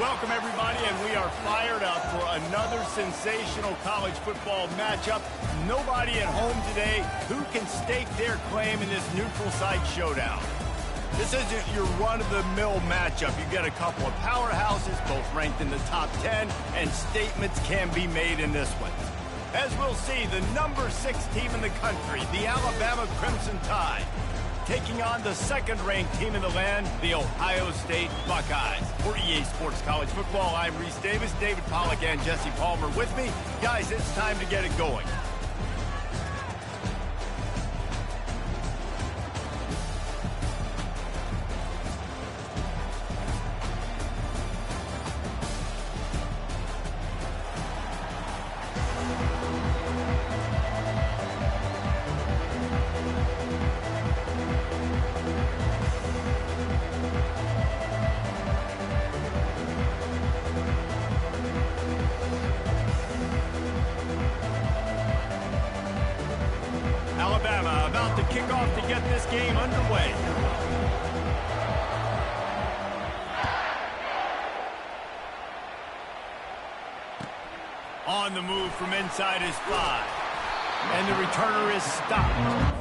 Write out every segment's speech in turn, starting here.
Welcome, everybody, and we are fired up for another sensational college football matchup. Nobody at home today who can stake their claim in this neutral site showdown. This isn't your run-of-the-mill matchup. You get a couple of powerhouses, both ranked in the top 10, and statements can be made in this one. As we'll see, the number 6 team in the country, the Alabama Crimson Tide, taking on the second-ranked team in the land, the Ohio State Buckeyes. For EA Sports College Football, I'm Reese Davis, David Pollack, and Jesse Palmer with me. Guys, it's time to get it going. Alabama about to kick off to get this game underway. On the move from inside his 5. And the returner is stopped.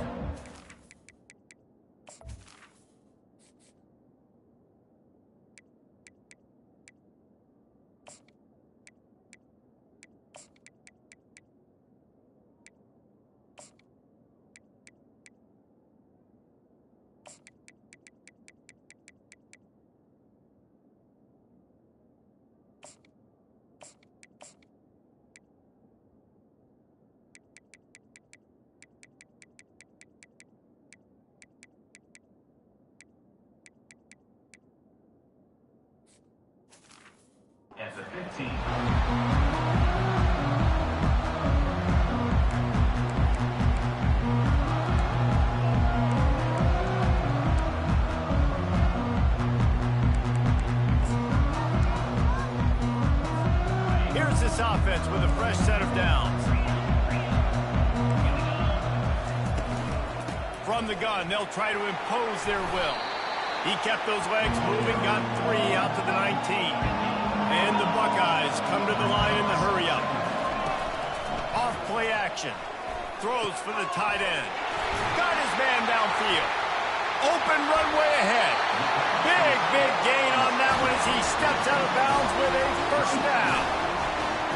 At the 15. Here's this offense with a fresh set of downs. From the gun, they'll try to impose their will. He kept those legs moving, got 3 out to the 19. And the Buckeyes come to the line in the hurry-up. Off play action. Throws for the tight end. Got his man downfield. Open runway ahead. Big gain on that one as he steps out of bounds with a first down.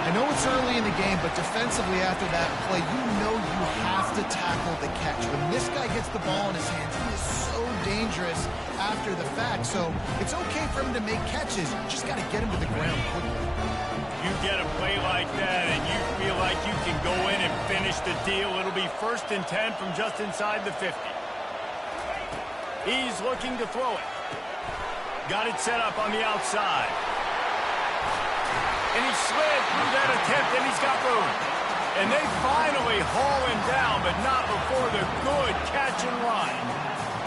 I know it's early in the game, but defensively after that play, you know you have to tackle the catch. When this guy gets the ball in his hands, he is so dangerous after the fact. So it's okay for him to make catches. You just got to get him to the ground quickly. You get a play like that and you feel like you can go in and finish the deal. It'll be 1st and 10 from just inside the 50. He's looking to throw it. Got it set up on the outside. And he slid through that attempt, and he's got room. And they finally haul him down, but not before the good catch and run.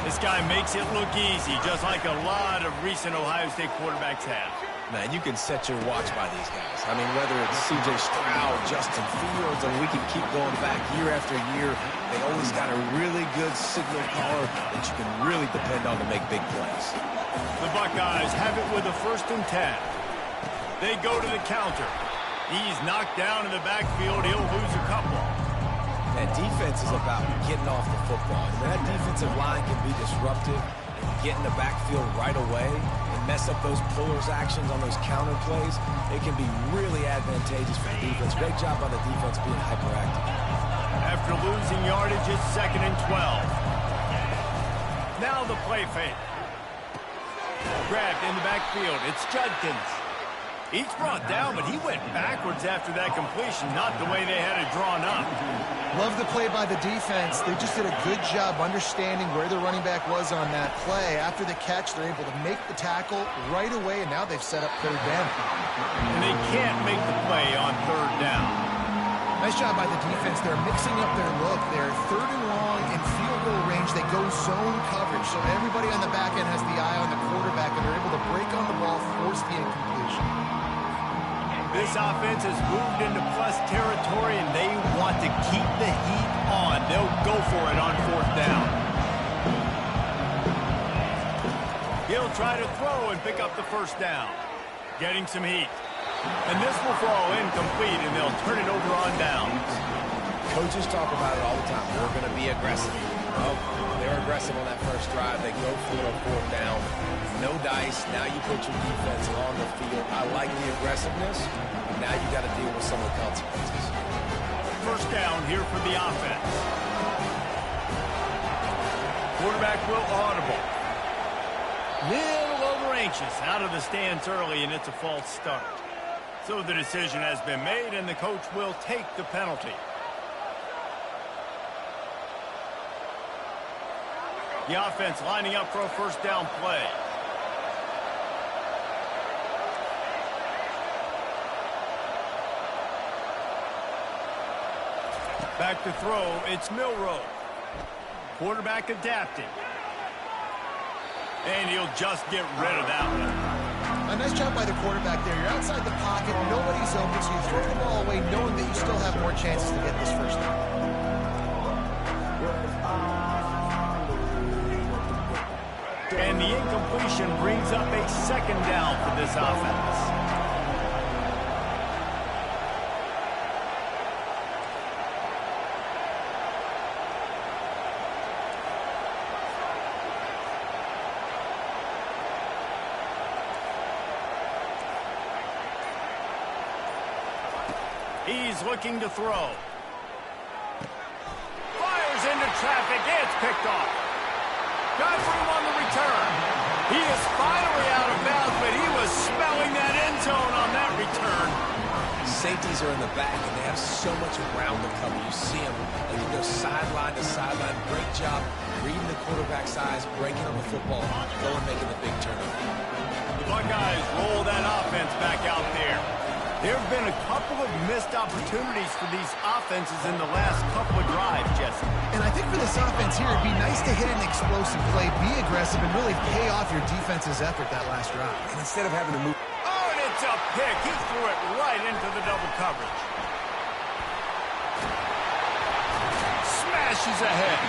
This guy makes it look easy, just like a lot of recent Ohio State quarterbacks have. Man, you can set your watch by these guys. I mean, whether it's C.J. Stroud, Justin Fields, and we can keep going back year after year, they always got a really good signal caller that you can really depend on to make big plays. The Buckeyes have it with a 1st and 10. They go to the counter. He's knocked down in the backfield. He'll lose a couple. That defense is about getting off the football. That defensive line can be disruptive and get in the backfield right away and mess up those pullers actions on those counter plays. It can be really advantageous for the defense. Great job by the defense being hyperactive. After losing yardage, it's 2nd and 12. Now the play fake. Grabbed in the backfield. It's Judkins. He's brought down, but he went backwards after that completion, not the way they had it drawn up. Love the play by the defense. They just did a good job understanding where the running back was on that play. After the catch, they're able to make the tackle right away, and now they've set up 3rd down. And they can't make the play on 3rd down. Nice job by the defense. They're mixing up their look. They're 3rd and long in field goal range. They go zone coverage, so everybody on the back end has the eye on the quarterback, and they're able to break on the ball, force the incompletion. This offense has moved into plus territory, and they want to keep the heat on. They'll go for it on 4th down. He'll try to throw and pick up the first down. Getting some heat. And this will fall incomplete, and they'll turn it over on downs. Coaches talk about it all the time. We're going to be aggressive. Well, they're aggressive on that first drive. They go for it on fourth down. No dice. Now you put your defense on the field. I like the aggressiveness. Now you got to deal with some of the consequences. First down here for the offense. Quarterback will audible. Little over anxious out of the stance early, and it's a false start. So the decision has been made, and the coach will take the penalty. The offense lining up for a first down play. Back to throw, it's Milroe. Quarterback adapting. And he'll just get rid of that one. A nice job by the quarterback there. You're outside the pocket, nobody's open, so you throw the ball away knowing that you still have more chances to get this first down. And the incompletion brings up a second down for this offense. He's looking to throw. Fires into traffic. It's picked off. Got room on the return. He is finally out of bounds, but he was smelling that end zone on that return. Safeties are in the back, and they have so much ground to cover. You see them. They can go sideline to sideline. Great job reading the quarterback's eyes, breaking on the football, going making the big turnover. The Buckeyes roll that offense back out there. There have been a couple of missed opportunities for these offenses in the last couple of drives, Jesse. And I think for this offense here, it'd be nice to hit an explosive play, be aggressive, and really pay off your defense's effort that last drive. And instead of having to move... Oh, and it's a pick. He threw it right into the double coverage. Smashes ahead.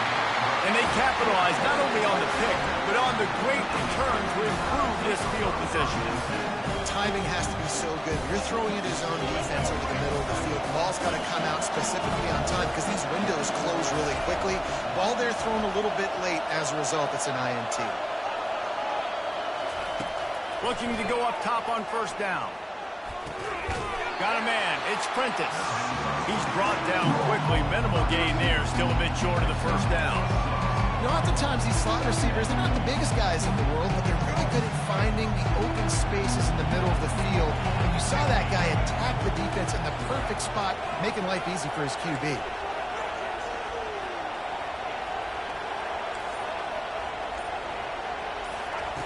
And they capitalize not only on the pick, but on the great return to improve this field position. Timing has to be so good. You're throwing it his own defense over the middle of the field. The ball's got to come out specifically on time because these windows close really quickly. Ball they're thrown a little bit late. As a result, it's an INT. Looking to go up top on first down. Got a man. It's Prentice. He's brought down quickly. Minimal gain there. Still a bit short of the first down. You know, oftentimes these slot receivers, they're not the biggest guys in the world, but they're really good at finding the open spaces in the middle of the field. And you saw that guy attack the defense in the perfect spot, making life easy for his QB.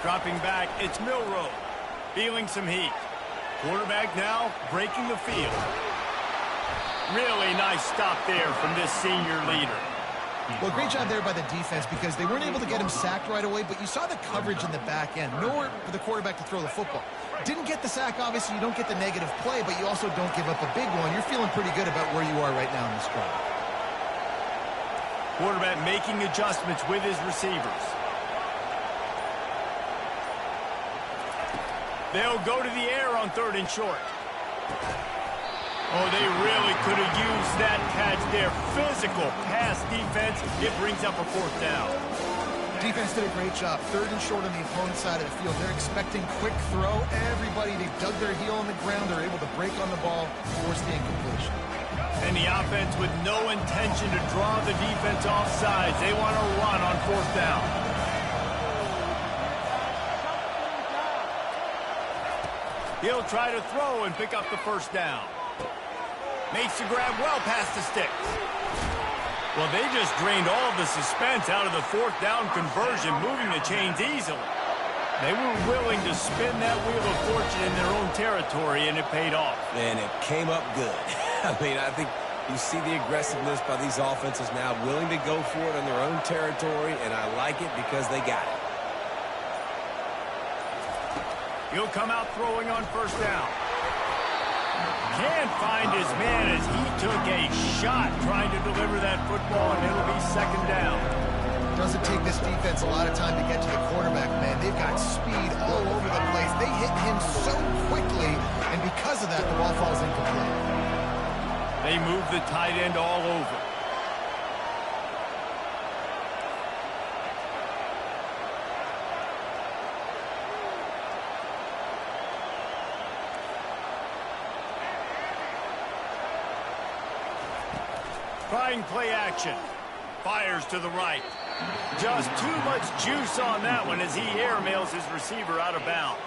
Dropping back, it's Milroe. Feeling some heat. Quarterback now breaking the field. Really nice stop there from this senior leader. Well, great job there by the defense because they weren't able to get him sacked right away, but you saw the coverage in the back end. Nowhere for the quarterback to throw the football. Didn't get the sack, obviously. You don't get the negative play, but you also don't give up a big one. You're feeling pretty good about where you are right now in this drive. Quarterback making adjustments with his receivers. They'll go to the air on third and short. Oh, they really could have used that catch there. Physical pass defense. It brings up a fourth down. Defense did a great job. Third and short on the opponent's side of the field. They're expecting quick throw. Everybody, they dug their heel on the ground. They're able to break on the ball, force the incompletion. And the offense with no intention to draw the defense off sides. They want to run on fourth down. He'll try to throw and pick up the first down. Makes the grab well past the sticks. Well, they just drained all of the suspense out of the fourth down conversion, moving the chains easily. They were willing to spin that wheel of fortune in their own territory, and it paid off. And it came up good. I mean, I think you see the aggressiveness by these offenses now, willing to go for it in their own territory, and I like it because they got it. He'll come out throwing on first down. Can't find his man as he took a shot trying to deliver that football, and it'll be second down. Doesn't take this defense a lot of time to get to the quarterback, man. They've got speed all over the place. They hit him so quickly, and because of that, the ball falls incomplete. They move the tight end all over. Trying play action. Fires to the right. Just too much juice on that one as he airmails his receiver out of bounds.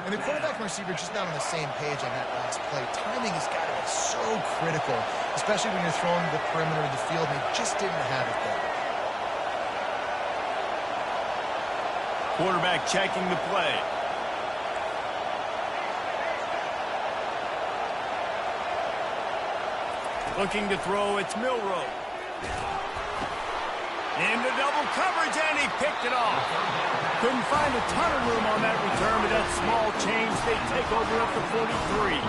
And the quarterback and receiver just not on the same page on that last play. Timing has got to be so critical, especially when you're throwing to the perimeter of the field, and they just didn't have it there. Quarterback checking the play. Looking to throw, it's Milroe. Into double coverage, and he picked it off. Couldn't find a ton of room on that return, but that small change, they take over at the 43.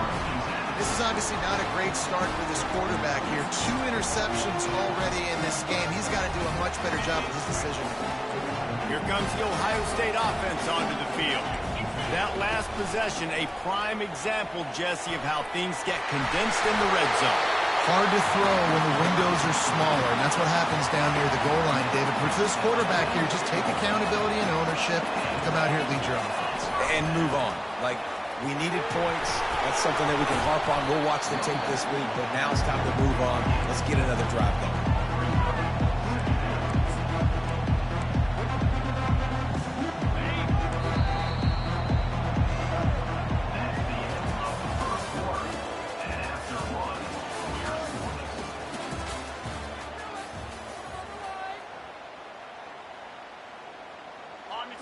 This is obviously not a great start for this quarterback here. 2 interceptions already in this game. He's got to do a much better job with his decision. Here comes the Ohio State offense onto the field. That last possession, a prime example, Jesse, of how things get condensed in the red zone. Hard to throw when the windows are smaller, and that's what happens down near the goal line, David. For this quarterback here, just take accountability and ownership and come out here and lead your offense. And move on. Like, we needed points. That's something that we can harp on. We'll watch the tape this week, but now it's time to move on. Let's get another drive going.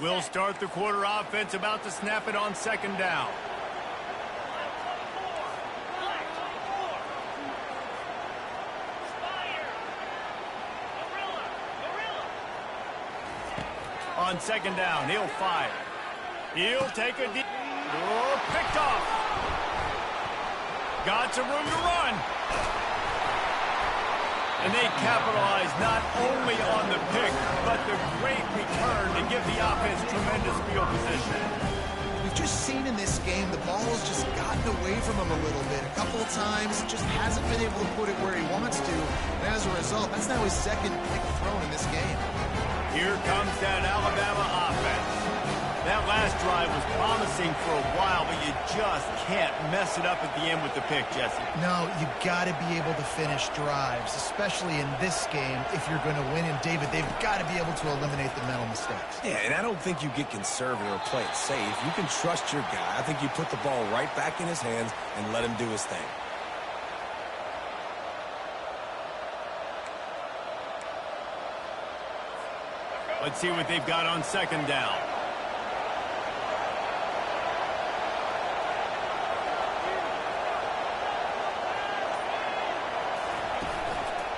We'll start the quarter offense, about to snap it on second down. On second down, he'll fire. He'll take a deep... Oh, picked off. Got some room to run. And they capitalize not only on the pick, but the great return to give the offense tremendous field position. We've just seen in this game the ball has just gotten away from him a little bit. A couple of times, just hasn't been able to put it where he wants to. And as a result, that's now his second pick thrown in this game. Here comes that Alabama offense. That last drive was promising for a while, but you just can't mess it up at the end with the pick, Jesse. No, you got to be able to finish drives, especially in this game if you're going to win. And, David, they've got to be able to eliminate the mental mistakes. Yeah, and I don't think you get conservative or play it safe. You can trust your guy. I think you put the ball right back in his hands and let him do his thing. Let's see what they've got on second down.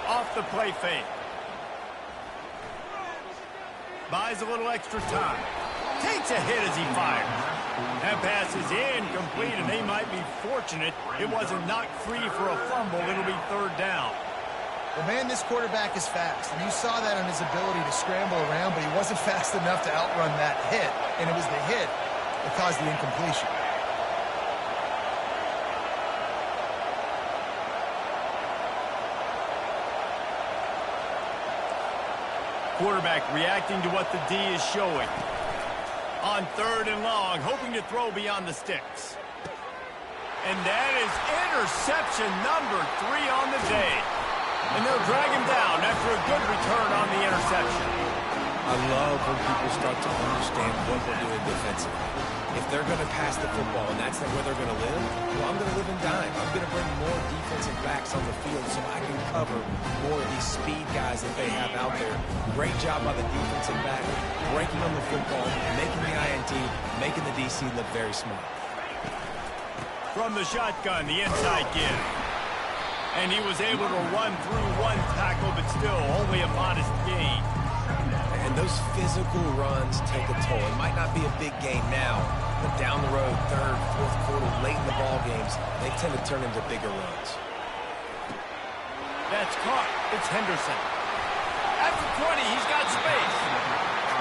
Off the play fake. Buys a little extra time. Takes a hit as he fires. That pass is incomplete, and they might be fortunate it wasn't knocked free for a fumble. It'll be third down. Well, man, this quarterback is fast, and you saw that on his ability to scramble around, but he wasn't fast enough to outrun that hit, and it was the hit that caused the incompletion. Quarterback reacting to what the D is showing. On third and long, hoping to throw beyond the sticks. And that is interception number 3 on the day. And they'll drag him down after a good return on the interception. I love when people start to understand what we're doing defensively. If they're going to pass the football and that's where they're going to live, well, I'm going to live and dime. I'm going to bring more defensive backs on the field so I can cover more of these speed guys that they have out there. Great job by the defensive back, breaking on the football, making the INT, making the DC look very smart. From the shotgun, the inside give. And he was able to run through one tackle, but still only a modest gain. And those physical runs take a toll. It might not be a big gain now, but down the road, third, fourth quarter, late in the ball games, they tend to turn into bigger runs. That's caught. It's Henderson. At the 20, he's got space.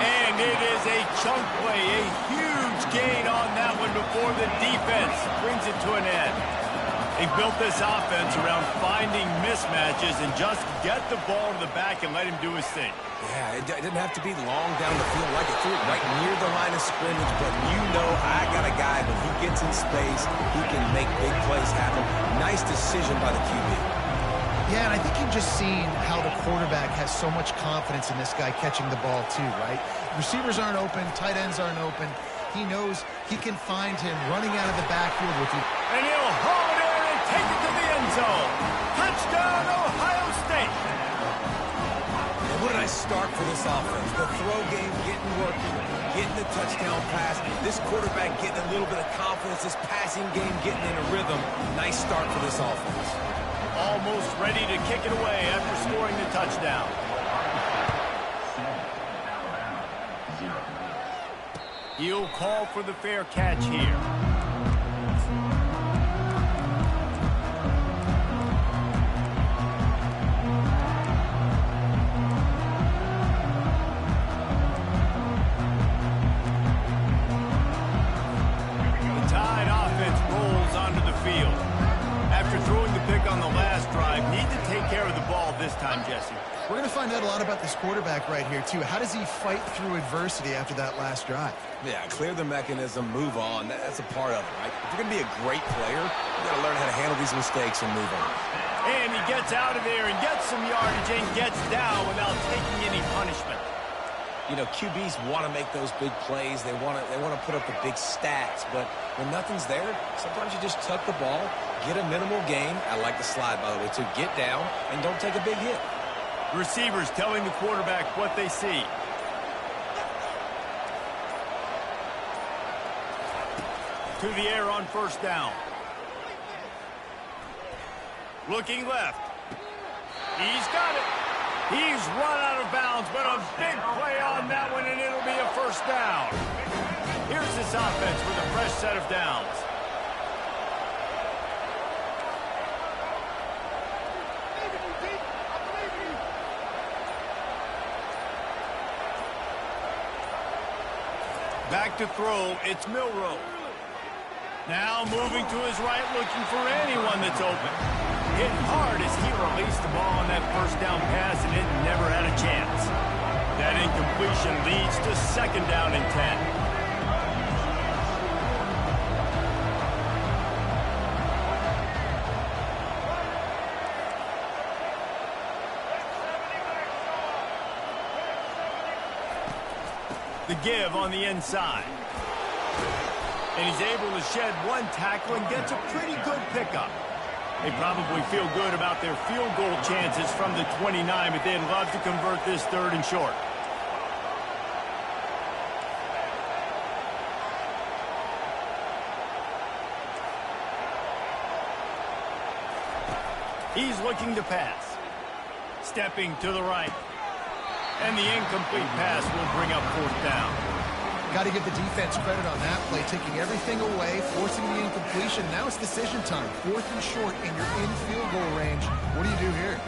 And it is a chunk play, a huge gain on that one before the defense brings it to an end. He built this offense around finding mismatches and just get the ball to the back and let him do his thing. Yeah, it didn't have to be long down the field. Like it threw it right near the line of scrimmage, but you know I got a guy, when he gets in space, he can make big plays happen. Nice decision by the QB. Yeah, and I think you've just seen how the quarterback has so much confidence in this guy catching the ball too, right? Receivers aren't open, tight ends aren't open. He knows he can find him running out of the backfield with you. And he'll hold it and take it to the end zone. Touchdown, Ohio State. And what a nice start for this offense. The throw game getting working, getting the touchdown pass. This quarterback getting a little bit of confidence. This passing game getting in a rhythm. Nice start for this offense. Almost ready to kick it away after scoring the touchdown. He'll call for the fair catch here. The Tide offense rolls onto the field. After throwing the pick on the last drive, need to take care of the ball this time, Jesse. We're going to find out a lot about this quarterback right here, too. How does he fight through adversity after that last drive? Yeah, clear the mechanism, move on. That's a part of it, right? If you're going to be a great player, you got to learn how to handle these mistakes and move on. And he gets out of there and gets some yardage and gets down without taking any punishment. You know, QBs want to make those big plays. They want to put up the big stats. But when nothing's there, sometimes you just tuck the ball, get a minimal gain. I like the slide, by the way, to get down and don't take a big hit. Receivers telling the quarterback what they see. To the air on first down. Looking left. He's got it. He's run out of bounds, but a big play on that one, and it'll be a first down. Here's this offense with a fresh set of downs. Back to throw, it's Milroe. Now moving to his right, looking for anyone that's open. Hit hard as he released the ball on that first down pass, and it never had a chance. That incompletion leads to second down and 10. The give on the inside. And he's able to shed one tackle and gets a pretty good pickup. They probably feel good about their field goal chances from the 29, but they'd love to convert this third and short. He's looking to pass. Stepping to the right. And the incomplete pass will bring up fourth down. Got to give the defense credit on that play, taking everything away, forcing the incompletion. Now it's decision time. Fourth and short, and you're in field goal range. What do you do here?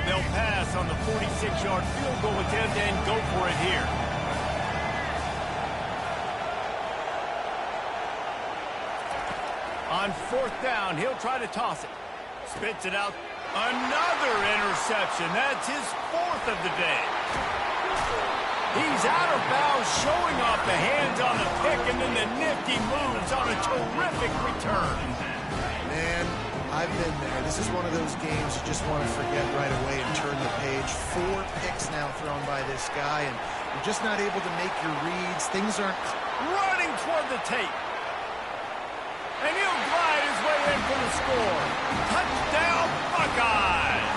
They'll pass on the 46-yard field goal attempt and go for it here. On fourth down, he'll try to toss it. Spits it out. Another interception. That's his fourth of the day. He's out of bounds, showing off the hands on the pick, and then the nifty moves on a terrific return. Man, I've been there. This is one of those games you just want to forget right away and turn the page. 4 picks now thrown by this guy, and you're just not able to make your reads. Things aren't... Running toward the tape. And he'll glide his way in for the score. Touchdown, Buckeyes!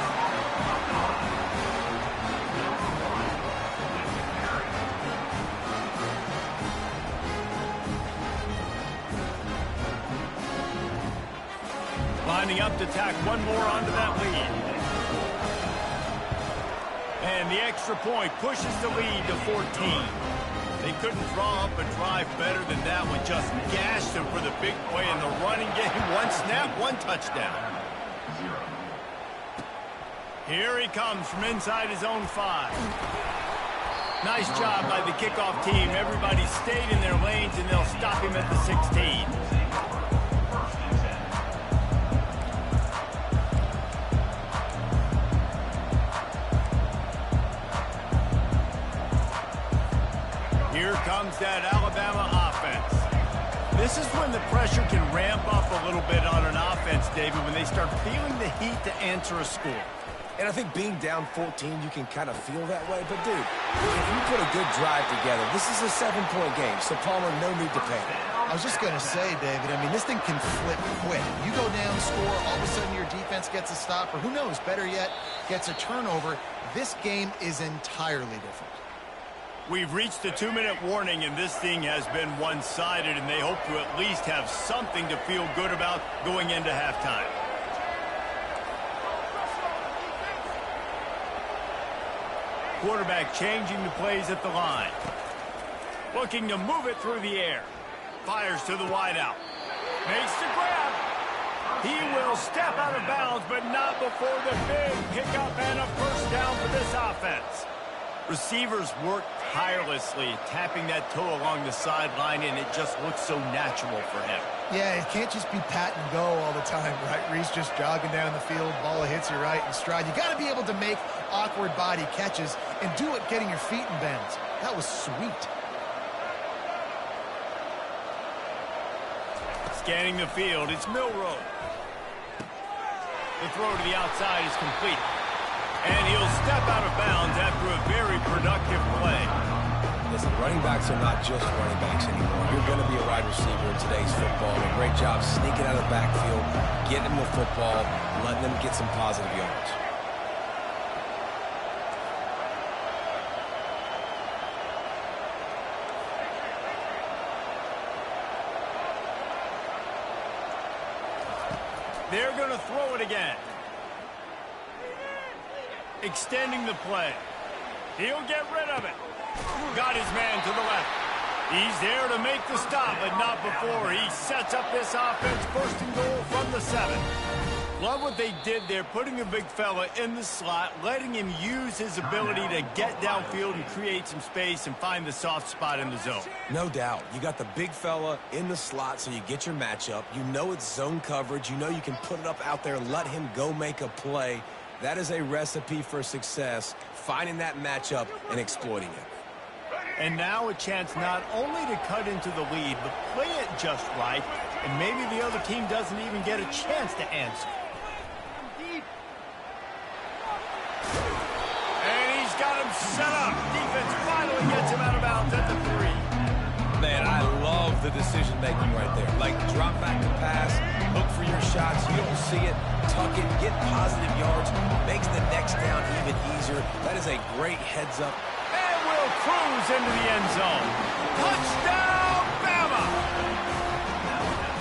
Lining up to tack one more onto that lead. And the extra point pushes the lead to 14. They couldn't draw up a drive better than that one. Just gashed them for the big play in the running game. One snap, one touchdown. Here he comes from inside his own 5. Nice job by the kickoff team. Everybody stayed in their lanes, and they'll stop him at the 16. Here comes that Alabama offense. This is when the pressure can ramp up a little bit on an offense, David, when they start feeling the heat to answer a score. And I think being down 14, you can kind of feel that way. But, dude, if you put a good drive together, this is a 7-point game, so Palmer, no need to panic. I was just going to say, David, I mean, this thing can flip quick. You go down, score, all of a sudden your defense gets a stop, or who knows, better yet, gets a turnover. This game is entirely different. We've reached the 2-minute warning, and this thing has been one-sided, and they hope to at least have something to feel good about going into halftime. Quarterback changing the plays at the line. Looking to move it through the air. Fires to the wideout. Makes the grab. He will step out of bounds, but not before the big pickup and a first down for this offense. Receivers work tirelessly, tapping that toe along the sideline, and it just looks so natural for him. Yeah, it can't just be pat and go all the time, right? Reese just jogging down the field, ball hits you right in stride. You got to be able to make awkward body catches and do it getting your feet in bounds. That was sweet. Scanning the field, it's Milroe. The throw to the outside is complete. And he'll step out of bounds after a very productive play. Listen, running backs are not just running backs anymore. You're going to be a wide receiver in today's football. And a great job sneaking out of the backfield, getting them the football, letting them get some positive yards. They're going to throw it again. Extending the play. He'll get rid of it. Got his man to the left. He's there to make the stop, but not before. He sets up this offense, first and goal from the 7. Love what they did there, putting the big fella in the slot, letting him use his ability to get downfield and create some space and find the soft spot in the zone. No doubt. You got the big fella in the slot, so you get your matchup. You know it's zone coverage. You know you can put it up out there, let him go make a play. That is a recipe for success, finding that matchup and exploiting it. And now a chance not only to cut into the lead, but play it just right, and maybe the other team doesn't even get a chance to answer. And he's got him set up. Defense finally gets him out of bounds at the 3. Man, I love the decision-making right there. Like, drop back to pass, look for your shots. You don't see it, tuck it, get positive yards, makes the next down even easier. That is a great heads-up. And will cruise into the end zone. Touchdown, Bama!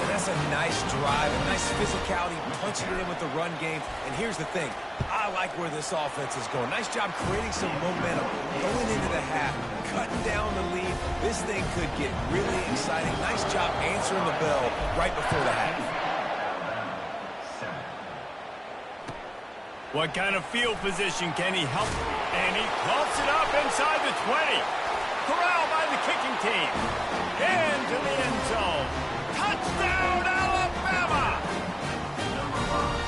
And that's a nice drive, a nice physicality, punching it in with the run game. And here's the thing. I like where this offense is going. Nice job creating some momentum, going into the half, cutting down the lead. This thing could get really exciting. Nice job answering the bell right before the half. What kind of field position can he help? And he clumps it up inside the 20. Corralled by the kicking team. Into the end zone. Touchdown, Alabama!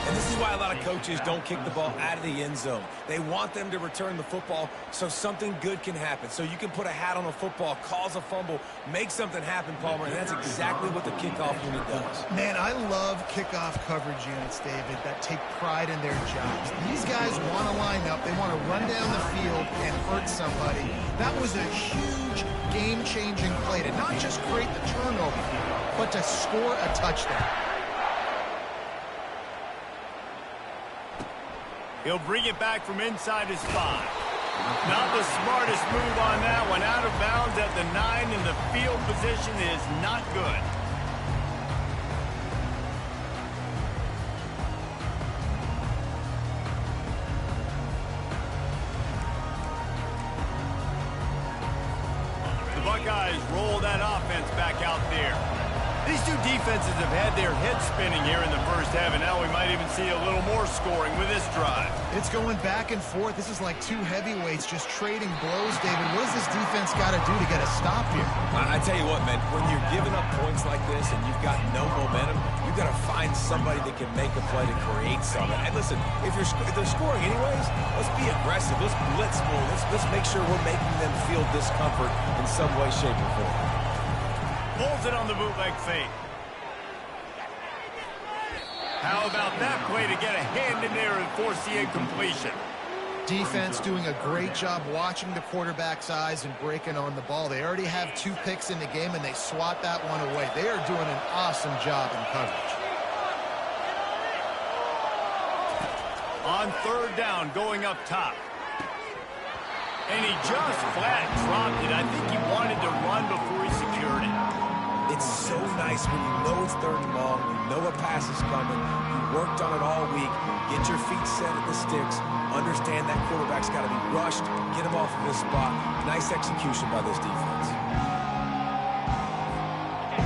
And this is why a lot of coaches don't kick the ball out of the end zone. They want them to return the football so something good can happen. So you can put a hat on a football, cause a fumble, make something happen, Palmer, and that's exactly what the kickoff unit does. Man, I love kickoff coverage units, David, that take pride in their jobs. These guys want to line up. They want to run down the field and hurt somebody. That was a huge game-changing play to not just create the turnover, but to score a touchdown. He'll bring it back from inside his 5. Not the smartest move on that one. Out of bounds at the 9, and the field position is not good. two defenses have had their heads spinning here in the first half, and now we might even see a little more scoring with this drive. It's going back and forth. This is like two heavyweights just trading blows, David. What does this defense got to do to get a stop here? I tell you what, man, when you're giving up points like this and you've got no momentum, you've got to find somebody that can make a play to create something. And listen, if they're scoring anyways, let's be aggressive. Let's blitz more. Let's make sure we're making them feel discomfort in some way, shape, or form. Pulls it on the bootleg fake. How about that play to get a hand in there and force the incompletion? Defense doing a great job watching the quarterback's eyes and breaking on the ball. They already have 2 picks in the game, and they swat that one away. They are doing an awesome job in coverage. On third down, going up top. And he just flat dropped it. I think he wanted to run before he secured it. It's so nice when you know it's third and long, you know a pass is coming, you worked on it all week, get your feet set at the sticks, understand that quarterback's got to be rushed, get him off of his spot. Nice execution by this defense.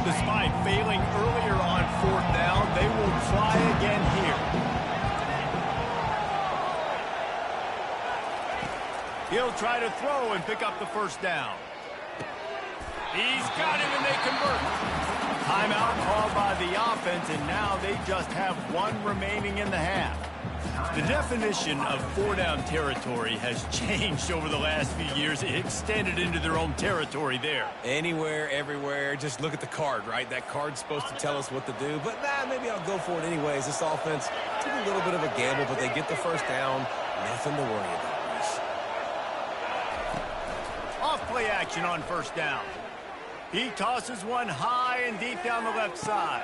Despite failing earlier on fourth down, they will try again here. He'll try to throw and pick up the first down. He's got him, and they convert. Timeout called by the offense, and now they just have 1 remaining in the half. The definition of 4-down territory has changed over the last few years. It extended into their own territory there. Anywhere, everywhere, just look at the card, right? That card's supposed to tell us what to do, but maybe I'll go for it anyways. This offense took a little bit of a gamble, but they get the first down. Nothing to worry about, Bruce. Off play action on first down. He tosses one high and deep down the left side.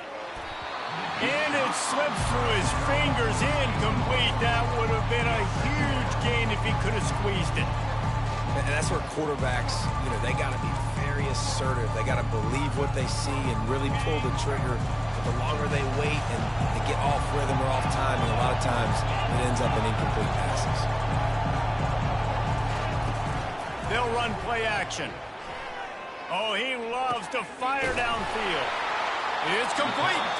And it slips through his fingers, incomplete. That would have been a huge gain if he could have squeezed it. And that's where quarterbacks, they got to be very assertive. They got to believe what they see and really pull the trigger. But the longer they wait and they get off rhythm or off time, and a lot of times it ends up in incomplete passes. They'll run play action. Oh, he loves to fire downfield. It's complete.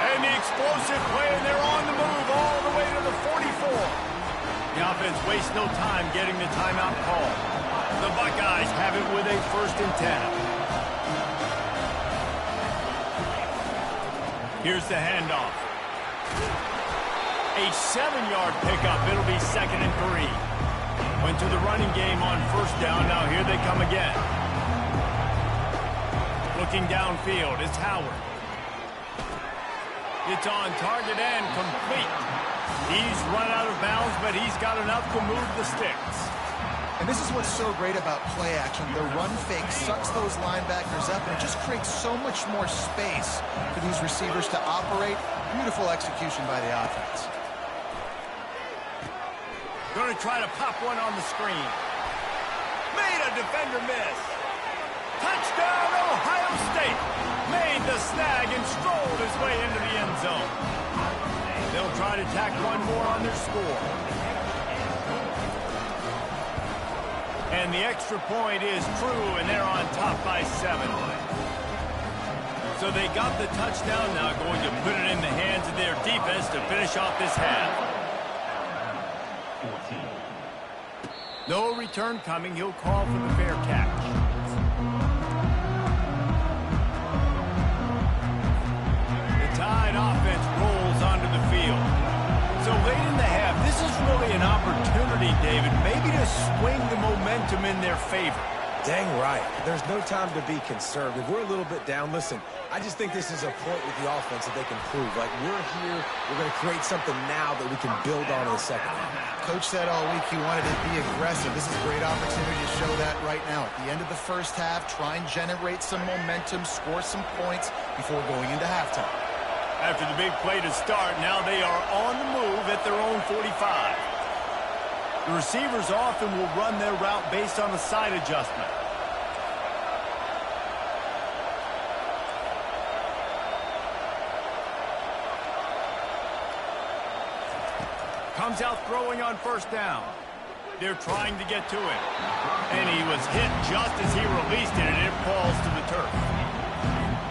And the explosive play, and they're on the move all the way to the 44. The offense wastes no time getting the timeout call. The Buckeyes have it with a 1st and 10. Here's the handoff. A 7-yard pickup. It'll be 2nd and 3. Went to the running game on first down. Now here they come again. Looking downfield, it's Howard. It's on target and complete. He's run out of bounds, but he's got enough to move the sticks. And this is what's so great about play action. The run fake sucks those linebackers up, and it just creates so much more space for these receivers to operate. Beautiful execution by the offense. Going to try to pop one on the screen. Made a defender miss. Touchdown, Ohio State. Made the snag and strolled his way into the end zone. They'll try to tack one more on their score. And the extra point is true, and they're on top by 7. So they got the touchdown, now going to put it in the hands of their defense to finish off this half. 14. No return coming. He'll call for the fair catch. Tide offense rolls onto the field. So late in the half, this is really an opportunity, David, maybe to swing the momentum in their favor. Dang right. There's no time to be conservative. We're a little bit down. Listen, I just think this is a point with the offense that they can prove. Like, we're here, we're going to create something now that we can build on in the second half. Coach said all week he wanted to be aggressive. This is a great opportunity to show that right now. At the end of the first half, try and generate some momentum, score some points before going into halftime. After the big play to start, now they are on the move at their own 45. The receivers often will run their route based on a side adjustment. Comes out throwing on first down. They're trying to get to him. And he was hit just as he released it, and it falls to the turf.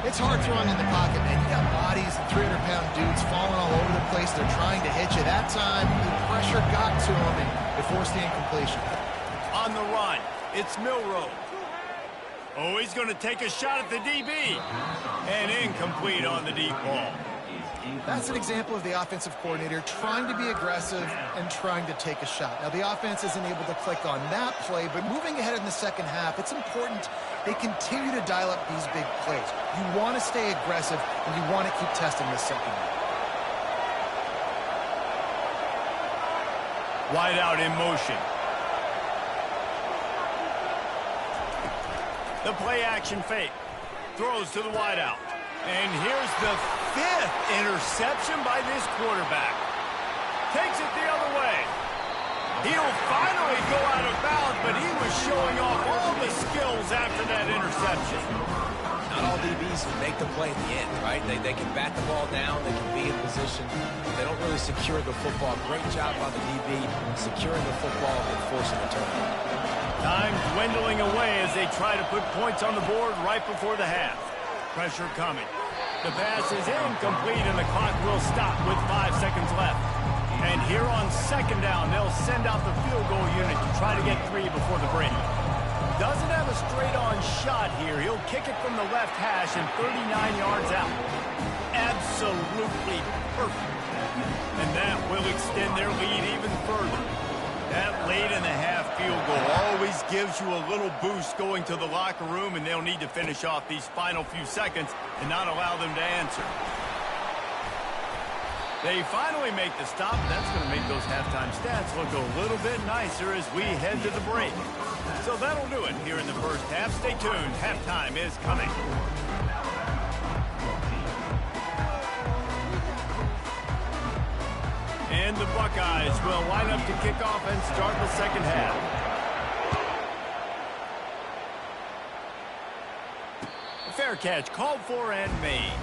It's hard throwing in the pocket, man. You got bodies and 300-pound dudes falling all over the place. They're trying to hit you. That time, the pressure got to him, and it forced the incompletion. On the run, it's Milroe. Oh, he's going to take a shot at the DB. And incomplete on the deep ball. That's an example of the offensive coordinator trying to be aggressive and trying to take a shot. Now, the offense isn't able to click on that play, but moving ahead in the second half, it's important they continue to dial up these big plays. You want to stay aggressive, and you want to keep testing the second half. Wide out in motion. The play action fake. Throws to the wide out. And here's the 5th interception by this quarterback. Takes it the other way. He'll finally go out of bounds, but he was showing off all the skills after that interception. Not all DBs make the play at the end, right? They can bat the ball down, they can be in position. They don't really secure the football. Great job by the DB securing the football and forcing the turnover. Time dwindling away as they try to put points on the board right before the half. Pressure coming. The pass is incomplete, and the clock will stop with 5 seconds left. And here on second down, they'll send out the field goal unit to try to get 3 before the break. Doesn't have a straight-on shot here. He'll kick it from the left hash and 39 yards out. Absolutely perfect. And that will extend their lead even further. That late-in-the-half field goal always gives you a little boost going to the locker room, and they'll need to finish off these final few seconds and not allow them to answer. They finally make the stop, and that's going to make those halftime stats look a little bit nicer as we head to the break. So that'll do it here in the first half. Stay tuned. Halftime is coming. And the Buckeyes will line up to kick off and start the second half. A fair catch called for and made.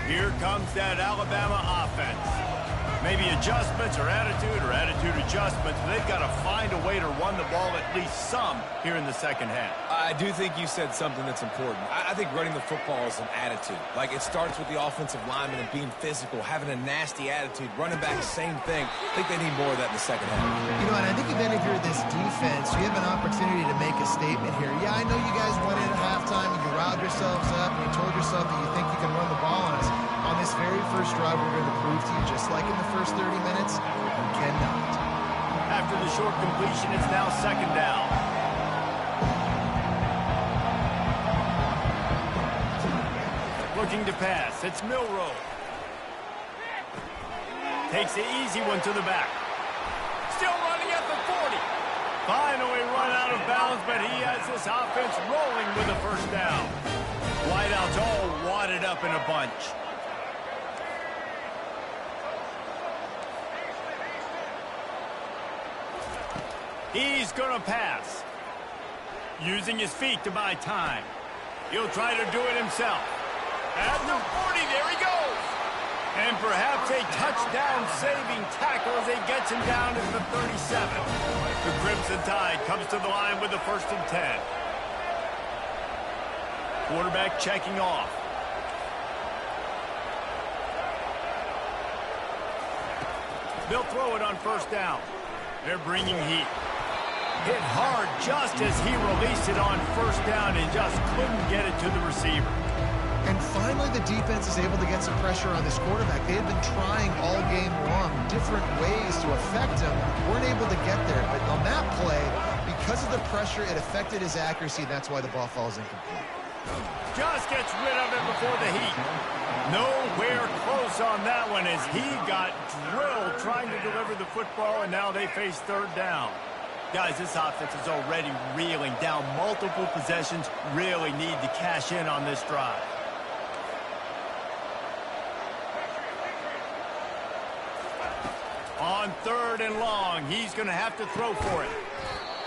Here comes that Alabama offense. Maybe adjustments or attitude adjustments. They've got to find a way to run the ball at least some here in the second half. I do think you said something that's important. I think running the football is an attitude. Like, it starts with the offensive lineman and being physical, having a nasty attitude. Running back, same thing. I think they need more of that in the second half. You know, and I think even if you're this defense, you have an opportunity to make a statement here. Yeah, I know you guys went in at halftime and you riled yourselves up and you told yourself that you think you can run the ball on us. On this very first drive, we're going to prove to you, just like in the first 30 minutes, you cannot. After the short completion, it's now second down. Looking to pass, it's Milroe. Takes the easy one to the back. Still running at the 40. Finally run out of bounds, but he has this offense rolling with a first down. Wideouts all wadded up in a bunch. He's going to pass. Using his feet to buy time. He'll try to do it himself. At the 40, there he goes. And perhaps a touchdown-saving tackle as he gets him down at the 37. The Crimson Tide comes to the line with the 1st and 10. Quarterback checking off. They'll throw it on first down. They're bringing heat. Hit hard just as he released it on first down and just couldn't get it to the receiver. And finally, the defense is able to get some pressure on this quarterback. They had been trying all game long different ways to affect him. Weren't able to get there. But on that play, because of the pressure, it affected his accuracy. That's why the ball falls incomplete. Just gets rid of it before the heat. Nowhere close on that one as he got drilled trying to deliver the football, and now they face third down. Guys, this offense is already reeling down multiple possessions. Really need to cash in on this drive. On third and long, he's going to have to throw for it.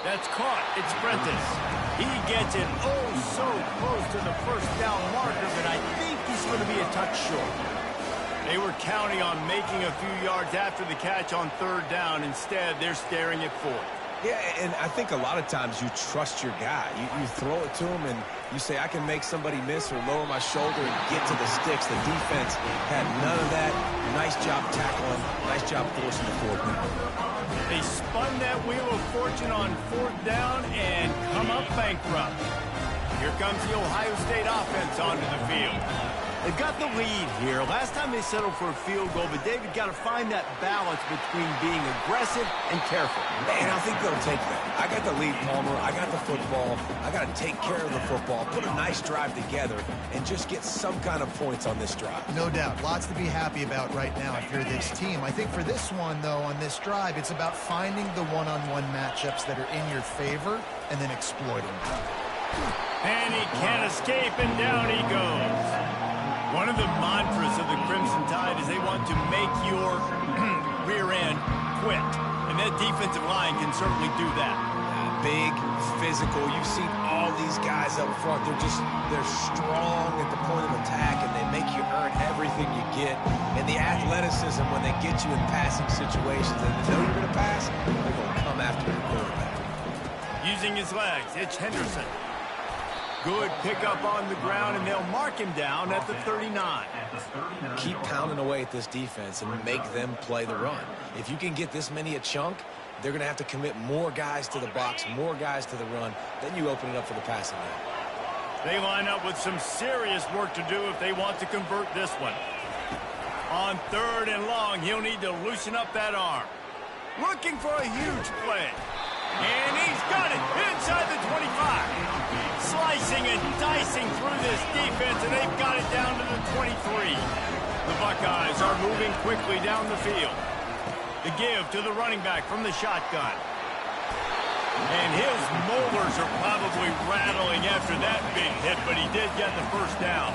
That's caught. It's Prentice. He gets it oh so close to the first down marker, but I think he's going to be a touch short. They were counting on making a few yards after the catch on third down. Instead, they're staring at fourth. Yeah, and I think a lot of times you trust your guy. You throw it to him, and you say, I can make somebody miss or lower my shoulder and get to the sticks. The defense had none of that. Nice job tackling. Nice job forcing the fourth down. They spun that wheel of fortune on fourth down and come up bankrupt. Here comes the Ohio State offense onto the field. They've got the lead here. Last time they settled for a field goal, but David got to find that balance between being aggressive and careful. And I think they'll take that. I got the lead, Palmer. I got the football. I got to take care of the football, put a nice drive together, and just get some kind of points on this drive. No doubt. Lots to be happy about right now if you're this team. I think for this one, though, on this drive, it's about finding the one-on-one matchups that are in your favor and then exploiting them. And he can't escape, and down he goes. One of the mantras of the Crimson Tide is they want to make your rear end quit. And that defensive line can certainly do that. Big, physical. You've seen all these guys up front. They're strong at the point of attack, and they make you earn everything you get. And the athleticism, when they get you in passing situations and they know you're going to pass, they're going to come after your quarterback. Using his legs, it's Henderson. Good pickup on the ground, and they'll mark him down at the 39. Keep pounding away at this defense and make them play the run. If you can get this many a chunk, they're going to have to commit more guys to the box, more guys to the run. Then you open it up for the passing game. They line up with some serious work to do if they want to convert this one. On third and long, he'll need to loosen up that arm. Looking for a huge play. And he's got it inside the 25. Slicing and dicing through this defense, and they've got it down to the 23. The Buckeyes are moving quickly down the field. The give to the running back from the shotgun. And his molars are probably rattling after that big hit, but he did get the first down.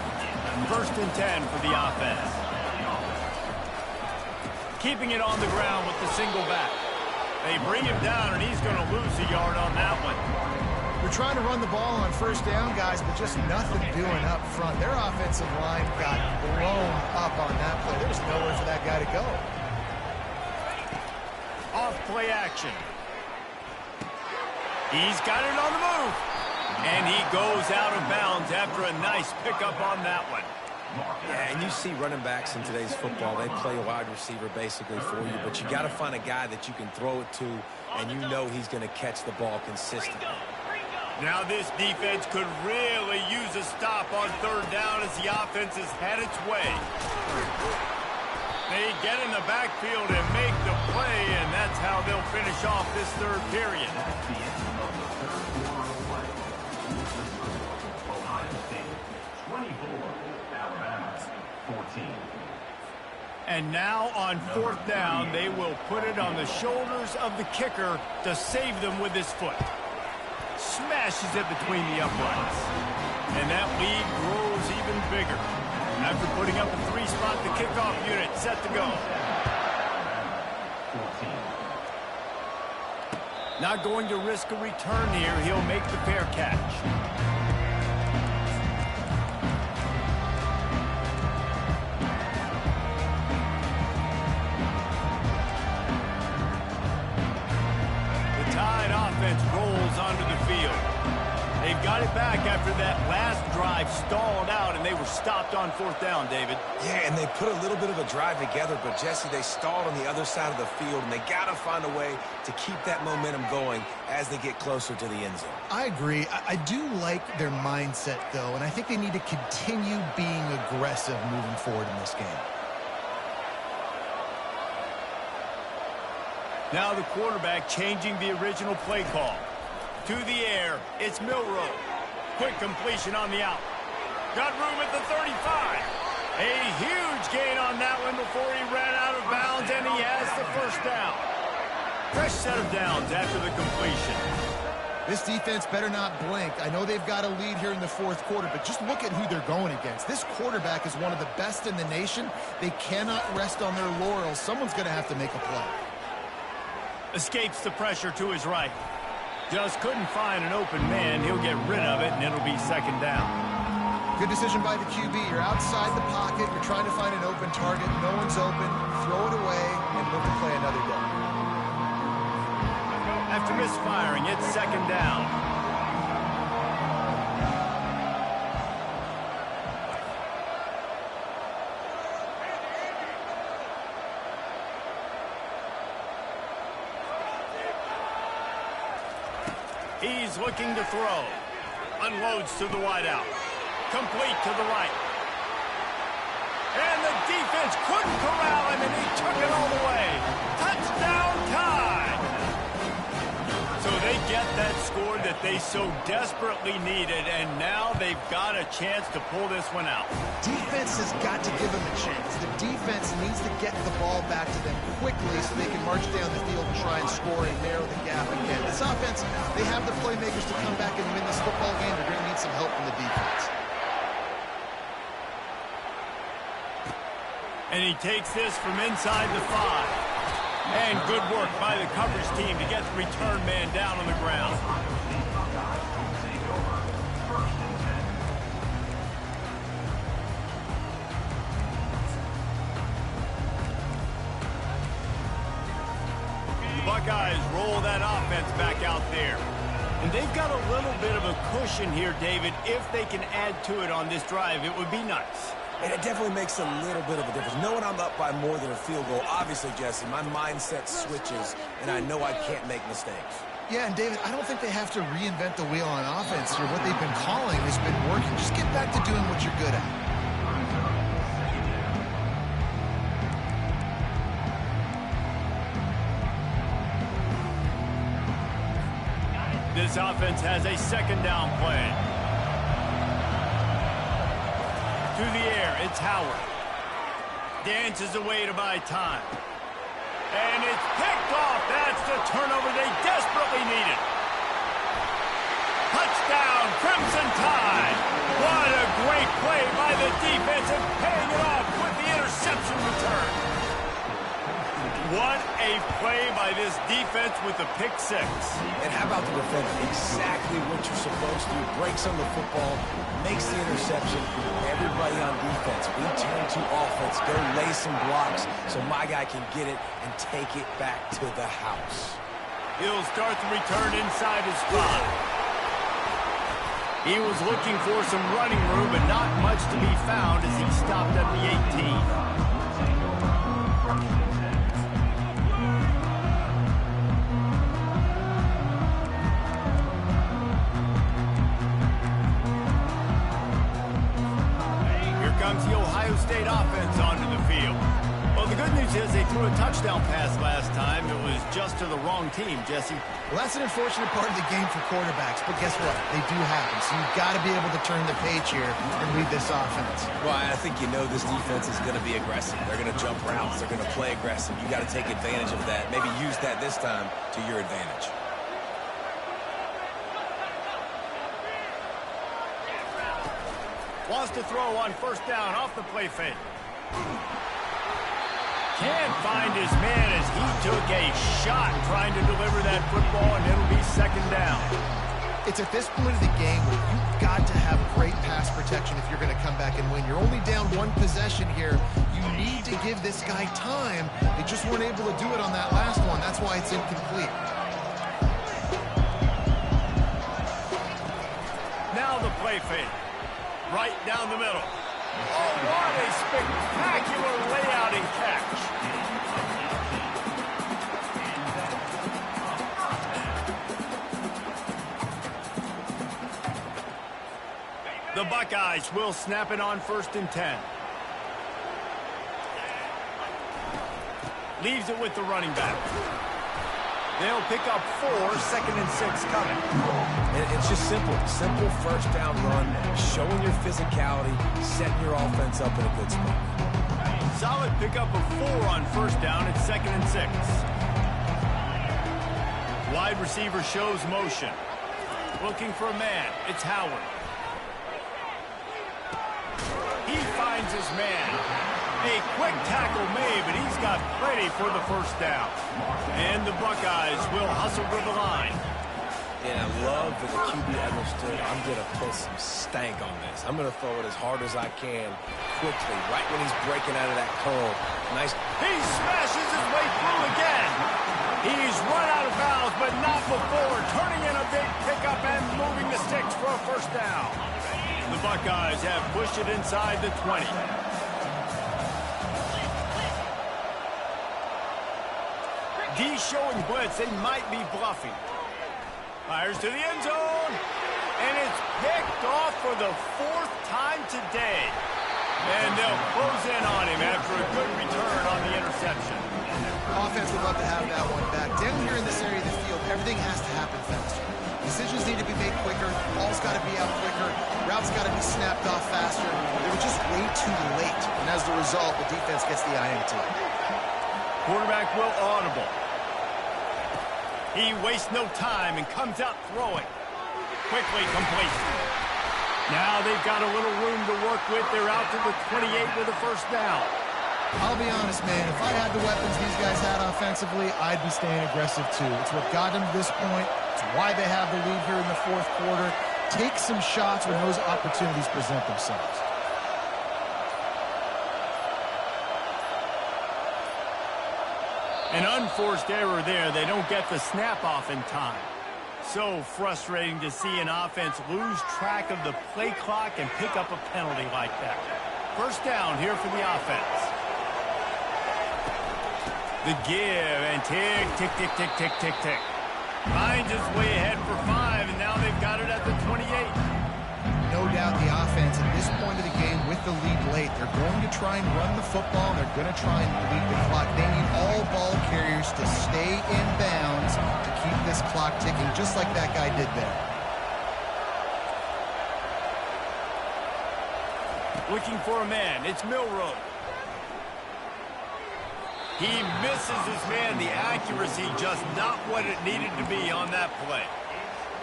First and 10 for the offense. Keeping it on the ground with the single back. They bring him down, and he's going to lose a yard on that one. They're trying to run the ball on first down, guys, but just nothing doing up front. Their offensive line got blown up on that play. There was nowhere for that guy to go. Off play action. He's got it on the move. And he goes out of bounds after a nice pickup on that one. Yeah, and you see running backs in today's football, they play a wide receiver basically for you, but you got to find a guy that you can throw it to, and you know he's going to catch the ball consistently. Now this defense could really use a stop on third down as the offense has had its way. They get in the backfield and make the play, and that's how they'll finish off this third period. And now on fourth down, they will put it on the shoulders of the kicker to save them with his foot. Smashes it between the uprights. And that lead grows even bigger. After putting up a three-spot, the kickoff unit set to go. Not going to risk a return here. He'll make the fair catch. Rolls onto the field. They've got it back after that last drive stalled out, and they were stopped on fourth down, David. Yeah, and they put a little bit of a drive together, but, Jesse, they stalled on the other side of the field, and they got to find a way to keep that momentum going as they get closer to the end zone. I agree. I do like their mindset, though, and I think they need to continue being aggressive moving forward in this game. Now the quarterback changing the original play call. To the air, it's Milroe. Quick completion on the out. Got room at the 35. A huge gain on that one before he ran out of bounds, and he has the first down. Fresh set of downs after the completion. This defense better not blink. I know they've got a lead here in the fourth quarter, but just look at who they're going against. This quarterback is one of the best in the nation. They cannot rest on their laurels. Someone's going to have to make a play. Escapes the pressure to his right. Just couldn't find an open man. He'll get rid of it, and it'll be second down. Good decision by the QB. You're outside the pocket. You're trying to find an open target. No one's open. Throw it away and look to play another day. after misfiring, it's second down. He's looking to throw. Unloads to the wideout. Complete to the right. And the defense couldn't corral him, and he took it all the way. Touchdown tie. So they get that score that they so desperately needed, and now they've got a chance to pull this one out. Defense has got to give them a chance. The defense needs to get the ball back to them quickly so they can march down the field and try and score and narrow the gap again. This offense, they have the playmakers to come back and win this football game. They're going to need some help from the defense. And he takes this from inside the 5. And good work by the coverage team to get the return man down on the ground. The Buckeyes roll that offense back out there. And they've got a little bit of a cushion here, David. If they can add to it on this drive, it would be nice. And it definitely makes a little bit of a difference. Knowing I'm up by more than a field goal, obviously, Jesse, my mindset switches, and I know I can't make mistakes. Yeah, and David, I don't think they have to reinvent the wheel on offense here. What they've been calling has been working. Just get back to doing what you're good at. This offense has a second down play. To the air, it's Howard. Dances away to buy time. And it's picked off. That's the turnover they desperately needed. Touchdown, Crimson Tide. What a great play by the defense and paying it off with the interception return. What a play by this defense with the pick 6. And how about the defender? Exactly what you're supposed to do. Breaks on the football, makes the interception. Everybody on defense, we turn to offense. Go lay some blocks so my guy can get it and take it back to the house. He'll start the return inside his 5. He was looking for some running room, but not much to be found as he stopped at the 18. The Ohio State offense onto the field. Well, the good news is they threw a touchdown pass last time. It was just to the wrong team, Jesse. Well, that's an unfortunate part of the game for quarterbacks, but guess what? They do happen, so you've got to be able to turn the page here and lead this offense. Well, I think you know this defense is going to be aggressive. They're going to jump routes. They're going to play aggressive. You got to take advantage of that. Maybe use that this time to your advantage. Wants to throw on first down off the play fake. Can't find his man as he took a shot trying to deliver that football, and it'll be second down. It's at this point of the game where you've got to have great pass protection if you're going to come back and win. You're only down one possession here. You need to give this guy time. They just weren't able to do it on that last one. That's why it's incomplete. Now the play fake. Right down the middle. Oh, what a spectacular layout and catch. The Buckeyes will snap it on 1st and 10. Leaves it with the running back. They'll pick up 4, 2nd and 6 coming. It's just simple. Simple first down run, showing your physicality, setting your offense up in a good spot. Solid pickup of 4 on first down. It's 2nd and 6. Wide receiver shows motion. Looking for a man. It's Howard. He finds his man. A quick tackle made, but he's got plenty for the first down. And the Buckeyes will hustle to the line. And I love that the QB understood, I'm going to put some stank on this. I'm going to throw it as hard as I can quickly, right when he's breaking out of that curl. Nice. He smashes his way through again. He's run out of bounds, but not before. Turning in a big pickup and moving the sticks for a first down. The Buckeyes have pushed it inside the 20. D showing blitz. They might be bluffing. Fires to the end zone. And it's picked off for the 4th time today. And they'll close in on him after a good return on the interception. Offense would love to have that one back. Down here in this area of the field, everything has to happen faster. Decisions need to be made quicker. Ball's got to be out quicker. Routes got to be snapped off faster. They were just way too late. And as the result, the defense gets the INT. Quarterback will audible. He wastes no time and comes out throwing. Quickly complete. Now they've got a little room to work with. They're out to the 28 with a first down. I'll be honest, man. If I had the weapons these guys had offensively, I'd be staying aggressive too. It's what got them to this point. It's why they have the lead here in the 4th quarter. Take some shots when those opportunities present themselves. An unforced error there. They don't get the snap off in time. So frustrating to see an offense lose track of the play clock and pick up a penalty like that. First down here for the offense. The give and tick, tick, tick, tick, tick, tick, tick. Finds his way ahead for 5, and now they've got it at the 28. No doubt the offense at this point of the game with the lead late, they're going to try and run the football, and they're going to try and bleed the clock. They need all ball carriers to stay in bounds to keep this clock ticking, just like that guy did there. Looking for a man. It's Milroe. He misses his man. The accuracy just not what it needed to be on that play.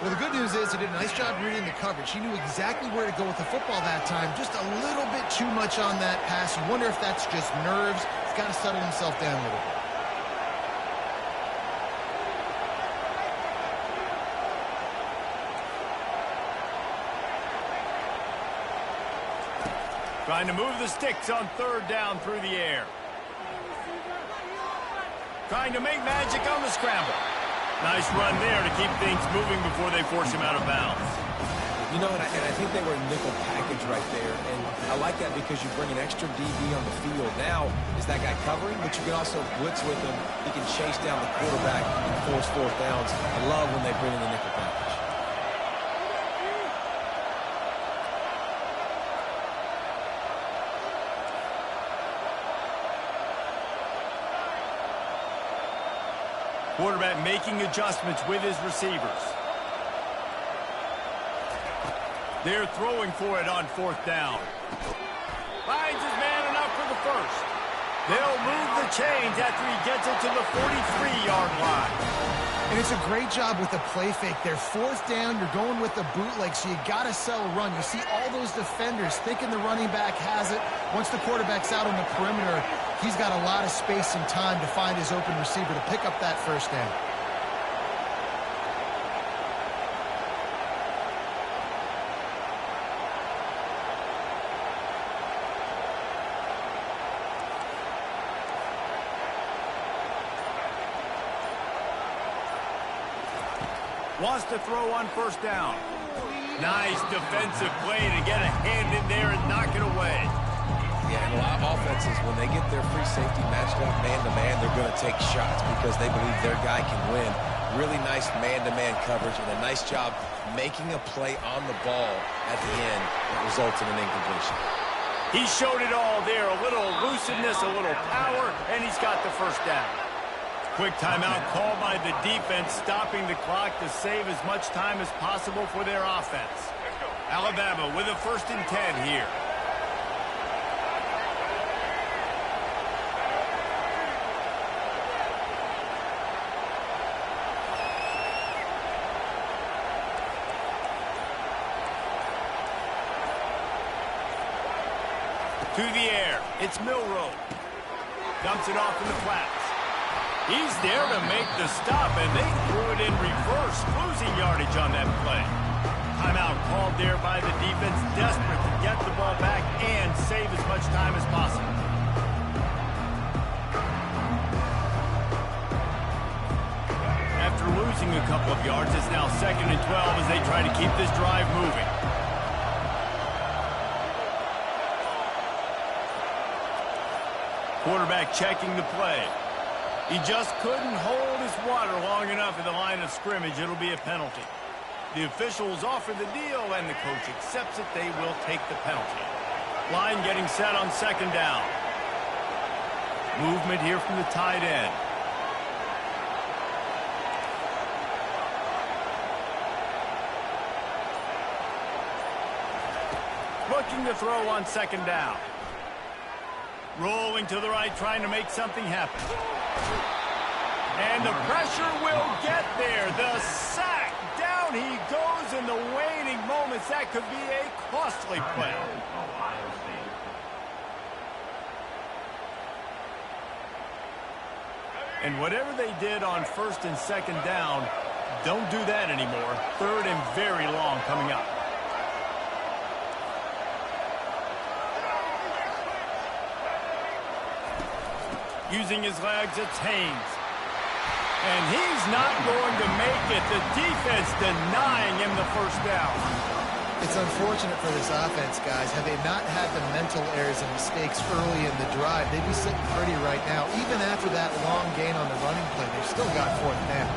Well, the good news is he did a nice job reading the coverage. He knew exactly where to go with the football that time. Just a little bit too much on that pass. You wonder if that's just nerves. He's got to settle himself down a little bit. Trying to move the sticks on 3rd down through the air. Trying to make magic on the scramble. Nice run there to keep things moving before they force him out of bounds. You know, and I think they were in nickel package right there. And I like that because you bring an extra DB on the field. Now, is that guy covering? But you can also blitz with him. He can chase down the quarterback and force 4th downs. I love when they bring in the nickel package. Quarterback making adjustments with his receivers. They're throwing for it on 4th down. Finds his man enough for the first. They'll move the chains after he gets it to the 43-yard line. And it's a great job with the play fake there. 4th down, you're going with the bootleg, so you got to sell a run. You see all those defenders thinking the running back has it. Once the quarterback's out on the perimeter, he's got a lot of space and time to find his open receiver to pick up that first down. Wants to throw on 1st down. Nice defensive play to get a hand in there and knock it away. Yeah, and a lot of offenses, when they get their free safety matched up man-to-man, they're going to take shots because they believe their guy can win. Really nice man-to-man coverage and a nice job making a play on the ball at the end that results in an incompletion. He showed it all there. A little elusiveness, a little power, and he's got the first down. Quick timeout called by the defense, stopping the clock to save as much time as possible for their offense. Alabama with a 1st and 10 here. To the air, it's Milroe. Dumps it off in the flats. He's there to make the stop, and they threw it in reverse, losing yardage on that play. Timeout called there by the defense, desperate to get the ball back and save as much time as possible. After after losing a couple of yards. It's now 2nd and 12 as they try to keep this drive moving. Quarterback checking the play. He just couldn't hold his water long enough at the line of scrimmage. It'll be a penalty. The officials offer the deal, and the coach accepts it. They will take the penalty. Line getting set on 2nd down. Movement here from the tight end. Looking to throw on 2nd down. Rolling to the right, trying to make something happen. And the pressure will get there. The sack. Down he goes in the waning moments. That could be a costly play. And whatever they did on 1st and 2nd down, don't do that anymore. 3rd and very long coming up. Using his legs, it's Haynes. And he's not going to make it. The defense denying him the 1st down. It's unfortunate for this offense, guys. Had they not had the mental errors and mistakes early in the drive, they'd be sitting pretty right now. Even after that long gain on the running play, they've still got 4th down.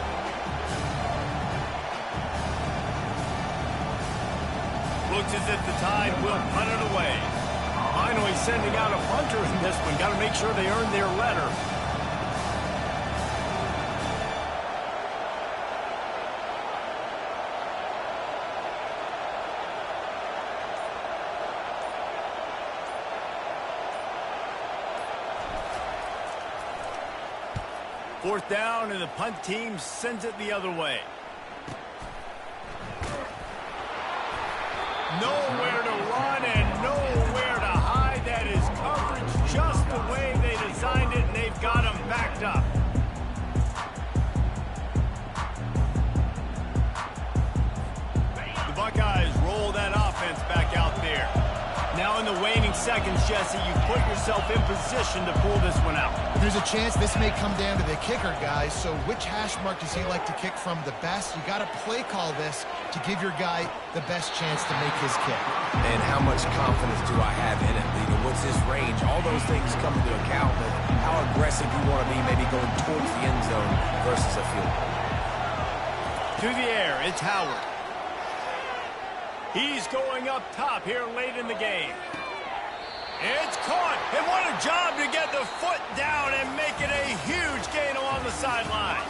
Looks as if the Tide will punt it away. Finally sending out a punter in this one. Got to make sure they earn their letter. Fourth down, and the punt team sends it the other way. Nowhere to run and nowhere to hide. That is coverage just the way they designed it, and they've got them backed up. The Buckeyes roll that offense back out there. Now in the waning seconds, Jesse, you put yourself in position to pull this one out. There's a chance this may come down to the kicker, guys, so which hash mark does he like to kick from the best? You got to play call this to give your guy the best chance to make his kick. And how much confidence do I have in it, leader? What's his range? All those things come into account, but how aggressive you want to be maybe going towards the end zone versus a field goal. To the air, it's Howard. He's going up top here late in the game. It's caught, and what a job to get the foot down and make it a huge gain along the sideline.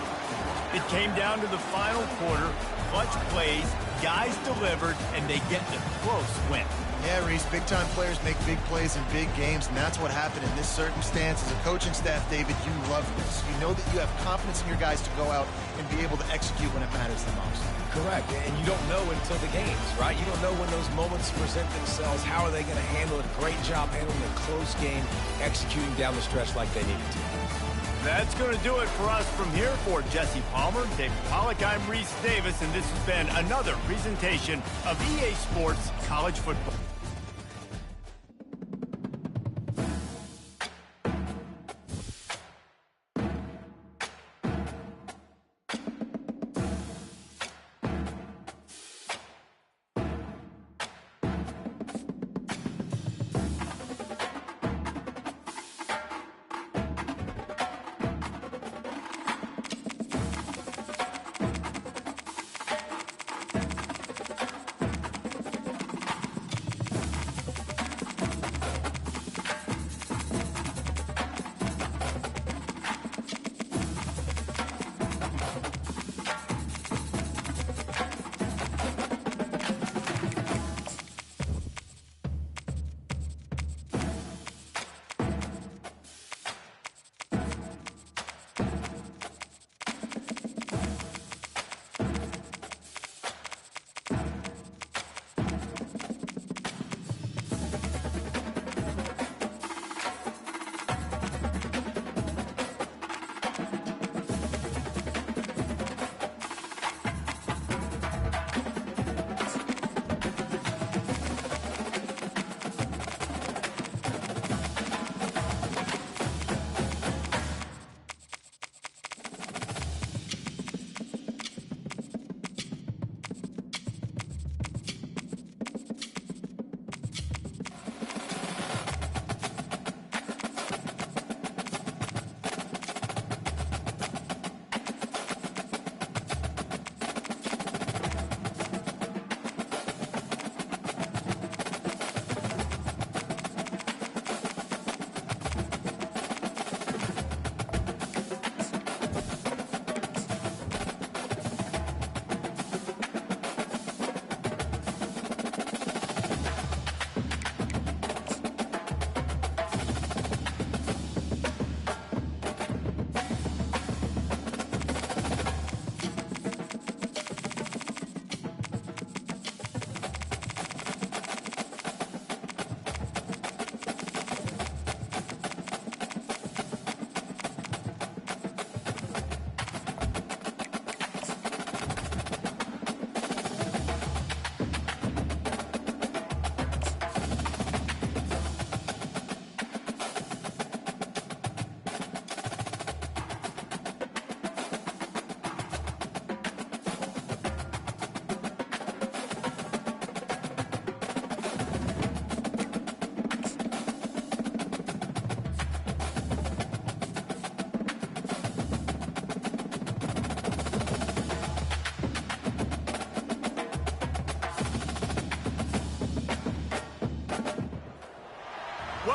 It came down to the final quarter. Clutch plays, guys delivered, and they get the close win. Yeah, Reese, big-time players make big plays in big games, and that's what happened in this circumstance. As a coaching staff, David, you love this. You know that you have confidence in your guys to go out and be able to execute when it matters the most. Correct, and you don't know until the games, right? You don't know when those moments present themselves. How are they going to handle it? Great job handling a close game, executing down the stretch like they needed to. That's going to do it for us from here. For Jesse Palmer, David Pollack, I'm Reese Davis, and this has been another presentation of EA Sports College Football.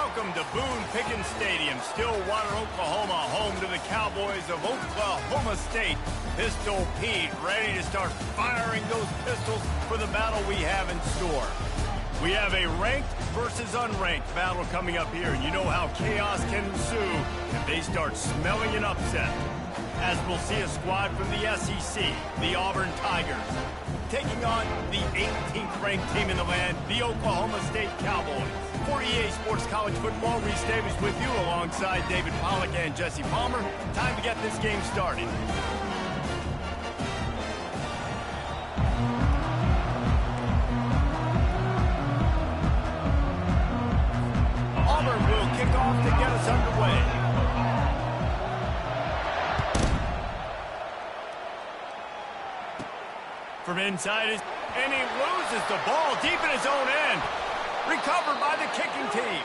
Welcome to Boone Pickens Stadium, Stillwater, Oklahoma, home to the Cowboys of Oklahoma State. Pistol Pete ready to start firing those pistols for the battle we have in store. We have a ranked versus unranked battle coming up here, and you know how chaos can ensue if they start smelling an upset. As we'll see a squad from the SEC, the Auburn Tigers, taking on the 18th ranked team in the land, the Oklahoma State Cowboys. For EA Sports College Football, Reese Davis with you alongside David Pollack and Jesse Palmer. Time to get this game started. Auburn will kick off to get us underway. From inside, and he loses the ball deep in his own end. Recovered by the kicking team.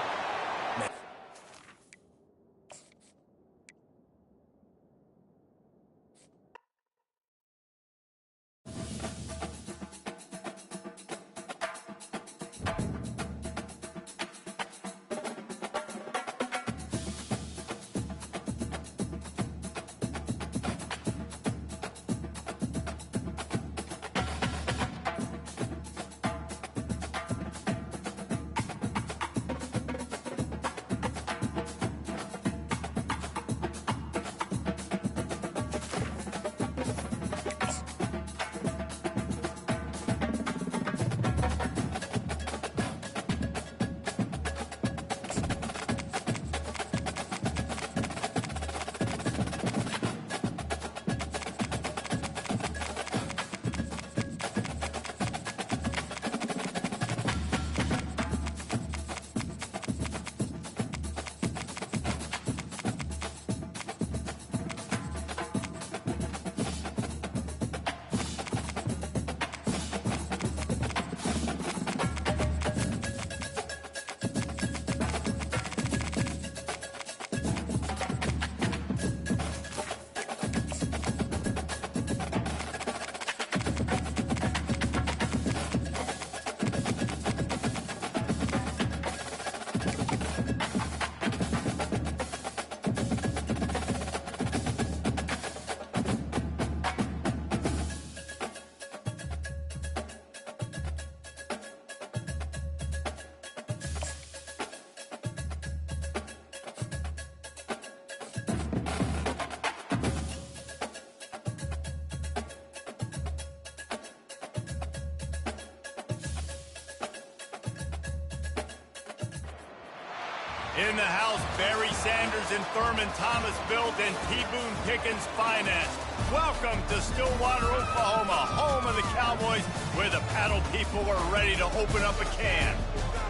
In the house, Barry Sanders and Thurman Thomas built and T. Boone Pickens finest. Welcome to Stillwater, Oklahoma, home of the Cowboys, where the paddle people are ready to open up a can.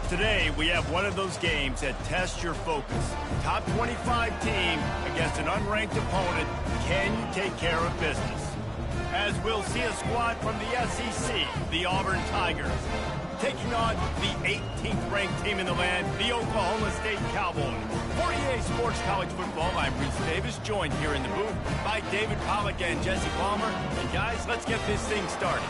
Today, we have one of those games that tests your focus. Top 25 team against an unranked opponent. Can you take care of business? As we'll see a squad from the SEC, the Auburn Tigers, taking on the 18th ranked team in the land, the Oklahoma State Cowboys. For EA Sports College Football, I'm Reese Davis, joined here in the booth by David Pollack and Jesse Palmer. And guys, let's get this thing started.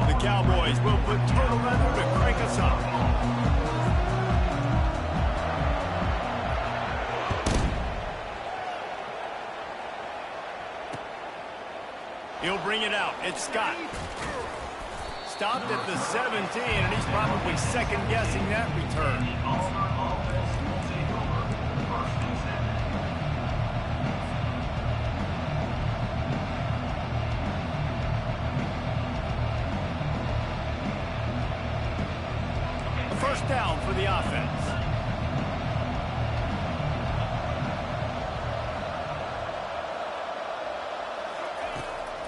The Cowboys will put total leather to crank us up. He'll bring it out. It's Scott. Stopped at the 17, and he's probably second-guessing that return. A first down for the offense.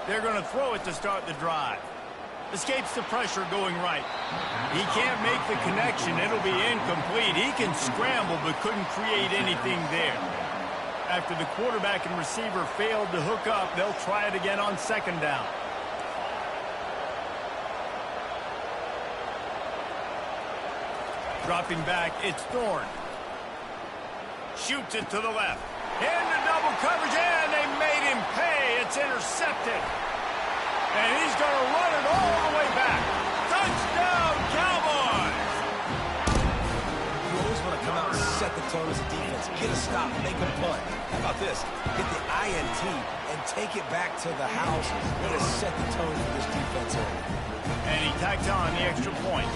They're going to throw it to start the drive. Escapes the pressure going right. He can't make the connection. It'll be incomplete. He can scramble but couldn't create anything there. After the quarterback and receiver failed to hook up, they'll try it again on second down. Dropping back, it's Thorne. Shoots it to the left. Into double coverage, and they made him pay. It's intercepted. And he's going to run it all the way back. Touchdown, Cowboys! You always want to come out and set the tone as a defense. Get a stop, make a punt. How about this? Get the INT and take it back to the house. Way to set the tone for this defense early. And he tacked on the extra point.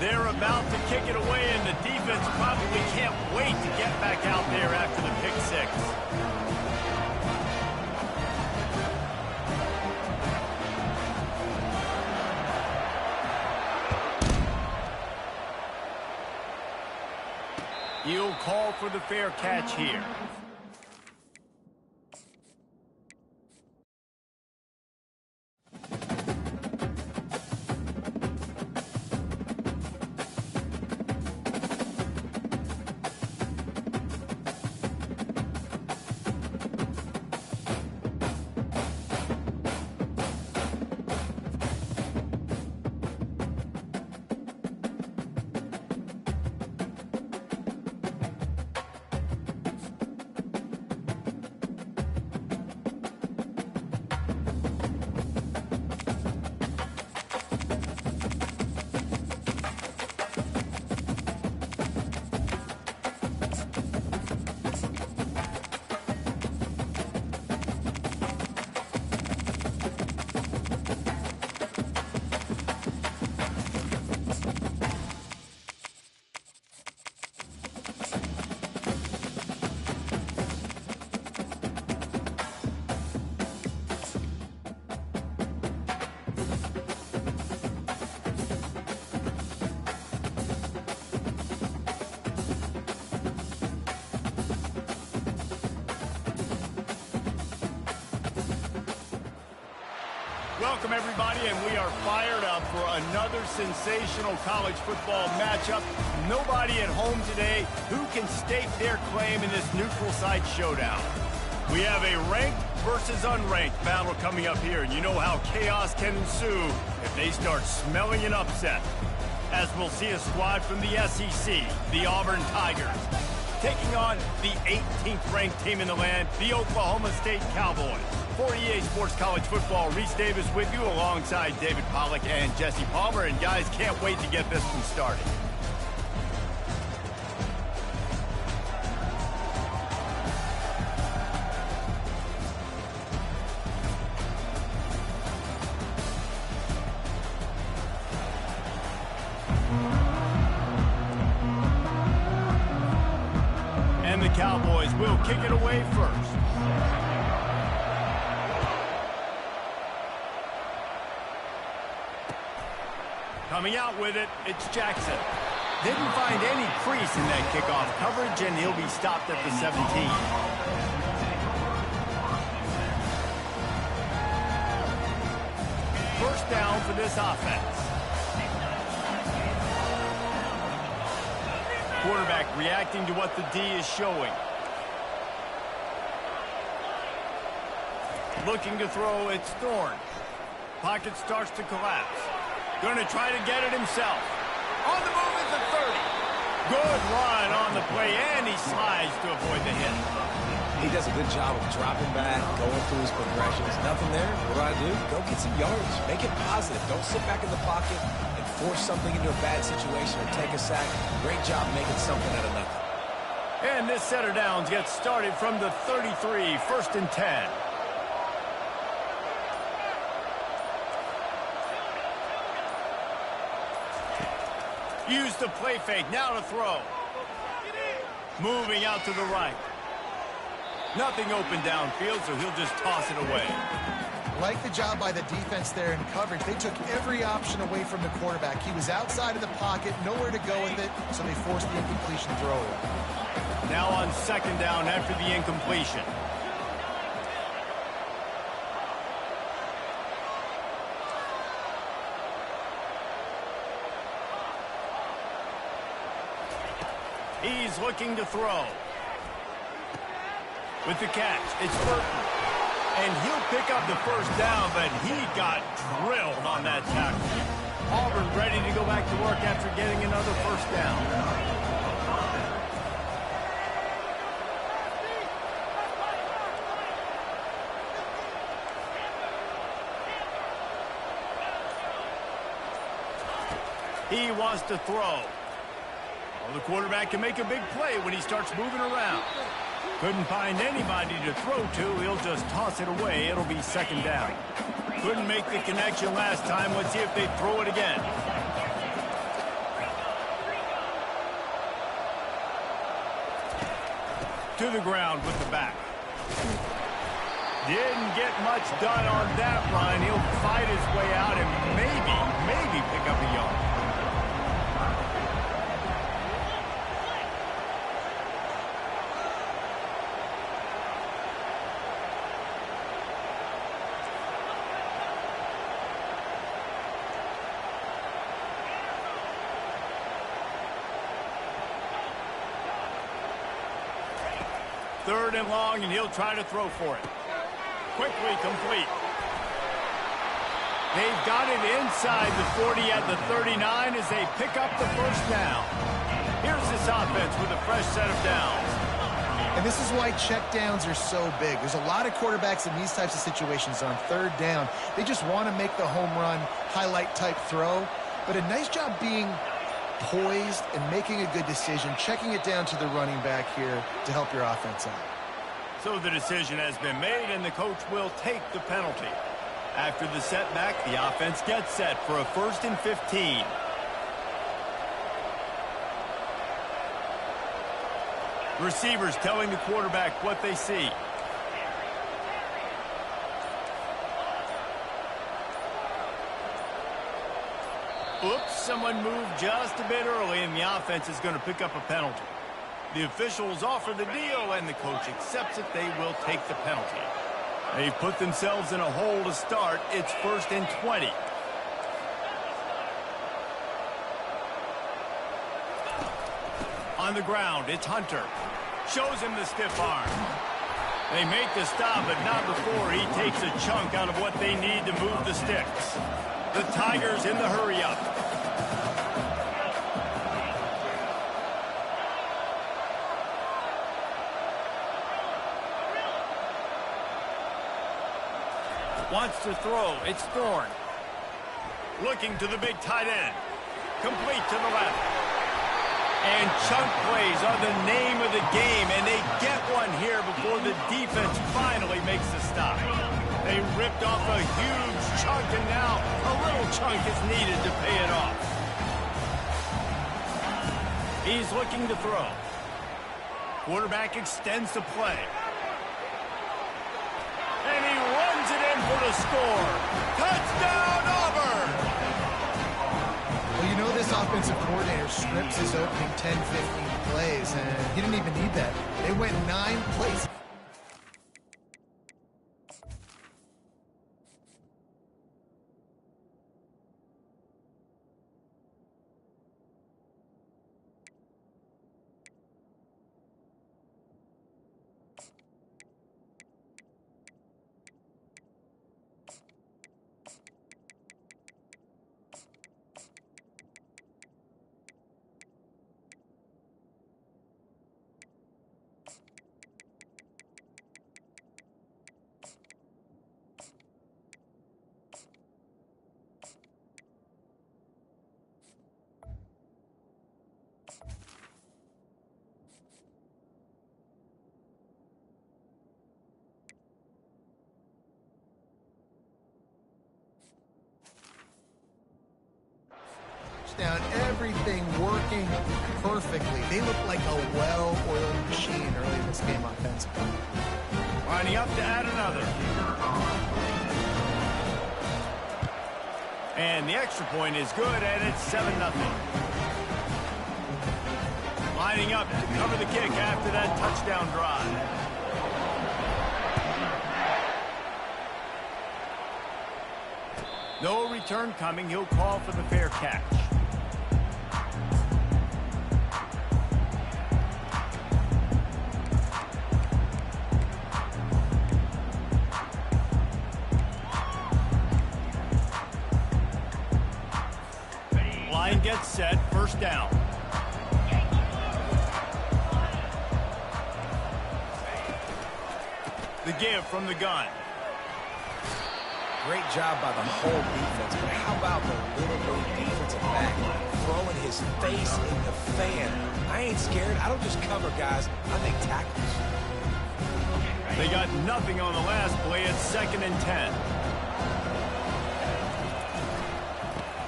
They're about to kick it away, and the defense probably can't wait to get back out there after the pick six. He'll call for the fair catch here. Welcome, everybody, and we are fired up for another sensational college football matchup. Nobody at home today who can stake their claim in this neutral site showdown. We have a ranked versus unranked battle coming up here, and you know how chaos can ensue if they start smelling an upset. As we'll see a squad from the SEC, the Auburn Tigers, taking on the 18th ranked team in the land, the Oklahoma State Cowboys. For EA Sports College Football, Reese Davis with you alongside David Pollack and Jesse Palmer. And guys, can't wait to get this one started. And the Cowboys will kick it away first. Coming out with it, it's Jackson. Didn't find any crease in that kickoff coverage, and he'll be stopped at the 17. First down for this offense. Quarterback reacting to what the D is showing. Looking to throw, it's Thorne. Pocket starts to collapse. Going to try to get it himself. On the move is the 30. Good run on the play, and he slides to avoid the hit. He does a good job of dropping back, going through his progressions. Nothing there. What do? Go get some yards. Make it positive. Don't sit back in the pocket and force something into a bad situation or take a sack. Great job making something out of nothing. And this setter downs gets started from the 33, 1st and 10. Use the play fake, now to throw. Moving out to the right. Nothing open downfield, so he'll just toss it away. Like the job by the defense there in coverage. They took every option away from the quarterback. He was outside of the pocket, nowhere to go with it, so they forced the incompletion throw. Now on 2nd down after the incompletion. He's looking to throw. With the catch, it's Burton. And he'll pick up the first down, but he got drilled on that tackle. Auburn ready to go back to work after getting another first down. He wants to throw. Well, the quarterback can make a big play when he starts moving around. Couldn't find anybody to throw to. He'll just toss it away. It'll be second down. Couldn't make the connection last time. Let's see if they throw it again. To the ground with the back. Didn't get much done on that run. He'll fight his way out and maybe pick up a yard. Third and long, and he'll try to throw for it. Quickly complete. They've got it inside the 40 at the 39 as they pick up the first down. Here's this offense with a fresh set of downs. And this is why check downs are so big. There's a lot of quarterbacks in these types of situations on third down. They just want to make the home run, highlight type throw. But a nice job being poised and making a good decision, checking it down to the running back here to help your offense out. So the decision has been made, and the coach will take the penalty. After the setback, the offense gets set for a 1st and 15. Receivers telling the quarterback what they see. Oops, someone moved just a bit early, and the offense is going to pick up a penalty. The officials offer the deal, and the coach accepts it. They will take the penalty. They've put themselves in a hole to start. It's 1st and 20. On the ground, it's Hunter. Shows him the stiff arm. They make the stop, but not before he takes a chunk out of what they need to move the sticks. The Tigers in the hurry-up. Wants to throw. It's Thorne. Looking to the big tight end. Complete to the left. And chunk plays are the name of the game, and they get one here before the defense finally makes the stop. They ripped off a huge chunk, and now a little chunk is needed to pay it off. He's looking to throw. Quarterback extends the play. And he runs it in for the score. Touchdown, Auburn! Well, you know this offensive coordinator scripts his opening 10, 15 plays, and he didn't even need that. They went 9 plays. Down, everything working perfectly. They look like a well-oiled machine early in this game offensively. Lining up to add another. And the extra point is good, and it's 7-0. Lining up to cover the kick after that touchdown drive. No return coming. He'll call for the fair catch. Line gets set, first down. The give from the gun. Great job by the whole defense, but how about the little bitty defensive back throwing his face in the fan. I ain't scared. I don't just cover guys. I make tackles. They got nothing on the last play. It's 2nd and 10.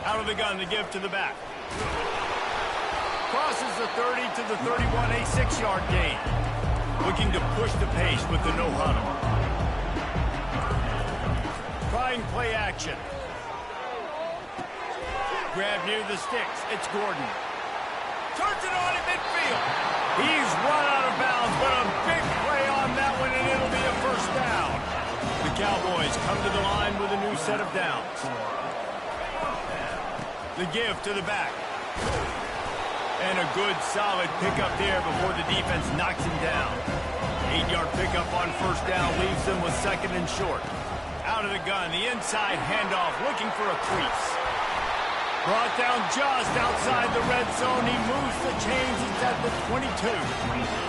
Out of the gun to give to the back. Crosses the 30 to the 31, a 6-yard gain. Looking to push the pace with the no huddle. Trying play action. Grab near the sticks. It's Gordon. Turns it on in midfield. He's run out of bounds, but a big play on that one, and it'll be a first down. The Cowboys come to the line with a new set of downs. The give to the back. And a good, solid pickup there before the defense knocks him down. 8-yard pickup on first down leaves them with 2nd and short. Out of the gun, the inside handoff, looking for a crease. Brought down just outside the red zone. He moves the chains. It's at the 22.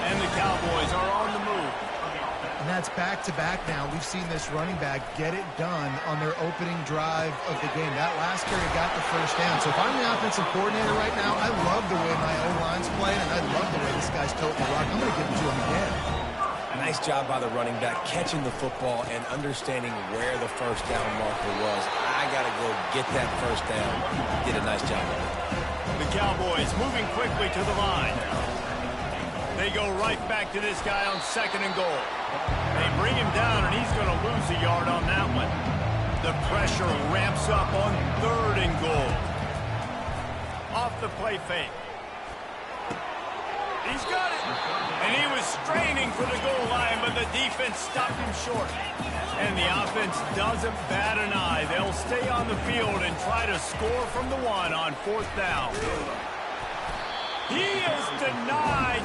And the Cowboys are on the move. And that's back-to-back now. We've seen this running back get it done on their opening drive of the game. That last carry got the first down. So if I'm the offensive coordinator right now, I love the way my O-line's playing, and I love the way this guy's toting the rock. I'm going to give it to him again. Nice job by the running back, catching the football and understanding where the first down marker was. I got to go get that first down. Did a nice job of it. The Cowboys moving quickly to the line. They go right back to this guy on 2nd and goal. They bring him down, and he's going to lose a yard on that one. The pressure ramps up on 3rd and goal. Off the play fake. He's got it. And he was straining for the goal line, but the defense stopped him short. And the offense doesn't bat an eye. They'll stay on the field and try to score from the 1 on 4th down. He is denied.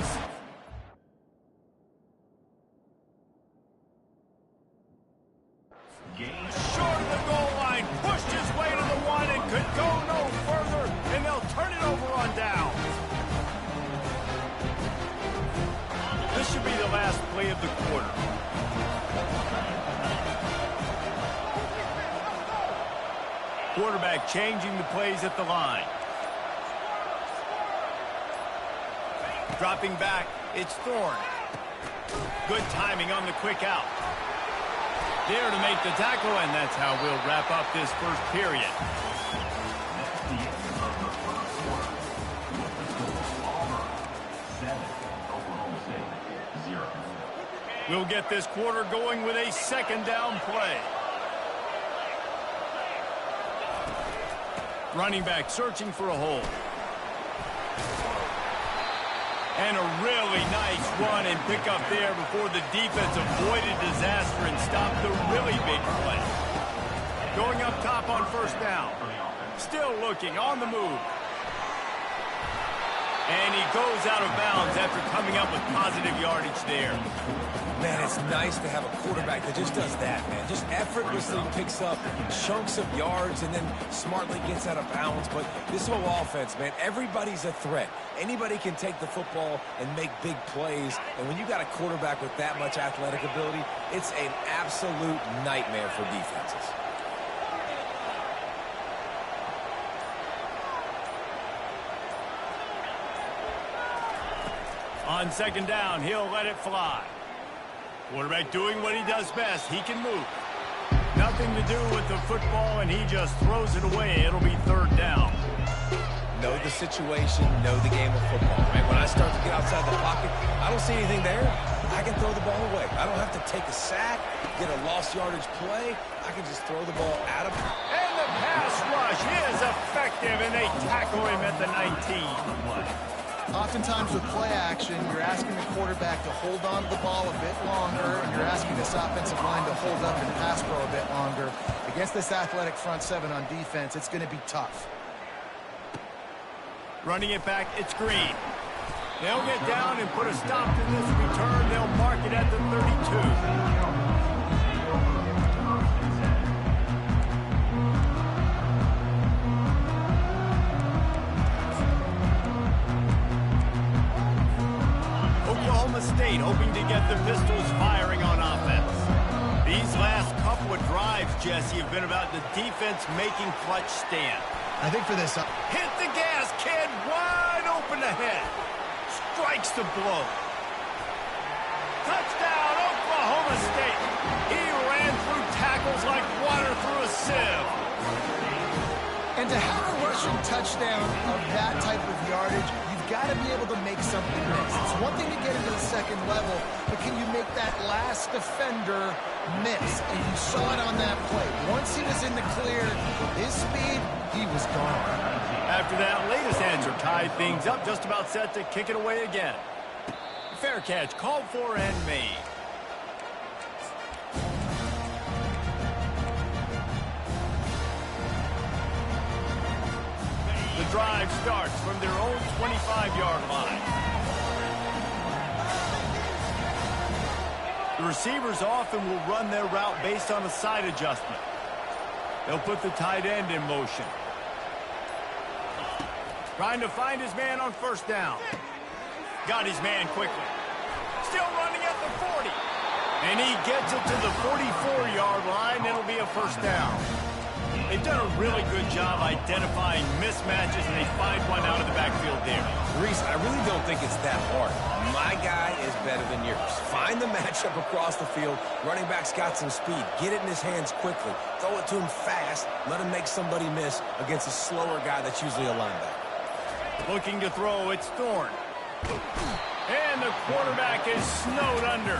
Short of the goal line, pushed his way to the 1 and could go no further, and they'll turn it over on down. This should be the last play of the quarter. Quarterback changing the plays at the line. Dropping back, it's Thorne. Good timing on the quick out. There to make the tackle, and that's how we'll wrap up this first period. We'll get this quarter going with a 2nd down play. Running back searching for a hole. And a really nice run and pick up there before the defense avoided disaster and stopped the really big play. Going up top on first down. Still looking, on the move. And he goes out of bounds after coming up with positive yardage there. Man, it's nice to have a quarterback that just does that, man. Just effortlessly picks up chunks of yards and then smartly gets out of bounds. But this whole offense, man, everybody's a threat. Anybody can take the football and make big plays. And when you got a quarterback with that much athletic ability, it's an absolute nightmare for defenses. On 2nd down, he'll let it fly. Quarterback doing what he does best. He can move. Nothing to do with the football, and he just throws it away. It'll be 3rd down. Know the situation, know the game of football. Right? When I start to get outside the pocket, I don't see anything there. I can throw the ball away. I don't have to take a sack, get a lost yardage play. I can just throw the ball at him. And the pass rush is effective, and they tackle him at the 19. Oftentimes with play action, you're asking the quarterback to hold on to the ball a bit longer, and you're asking this offensive line to hold up and pass pro a bit longer. Against this athletic front 7 on defense, it's going to be tough. Running it back, it's Green. They'll get down and put a stop to this return. They'll mark it at the 32. Oklahoma State hoping to get the Pistols firing on offense. These last couple of drives, Jesse, have been about the defense making clutch stand. I think for this... Hit the gas, kid. Wide open ahead. Strikes the blow. Touchdown, Oklahoma State. He ran through tackles like water through a sieve. And to have a rushing touchdown of that type of yardage, you've got to be able to make something miss. It's one thing to get into the second level, but can you make that last defender miss? And you saw it on that play. Once he was in the clear, his speed, he was gone. After that latest answer tied things up, just about set to kick it away again. Fair catch called for and made. The drive starts from their own 25-yard line. The receivers often will run their route based on a side adjustment. They'll put the tight end in motion. Trying to find his man on first down. Got his man quickly. Still running at the 40. And he gets it to the 44-yard line. It'll be a first down. They've done a really good job identifying mismatches, and they find one out of the backfield there. Reese, I really don't think it's that hard. My guy is better than yours. Find the matchup across the field. Running back's got some speed. Get it in his hands quickly. Throw it to him fast. Let him make somebody miss against a slower guy that's usually a linebacker. Looking to throw, it's Thorne. And the quarterback is snowed under.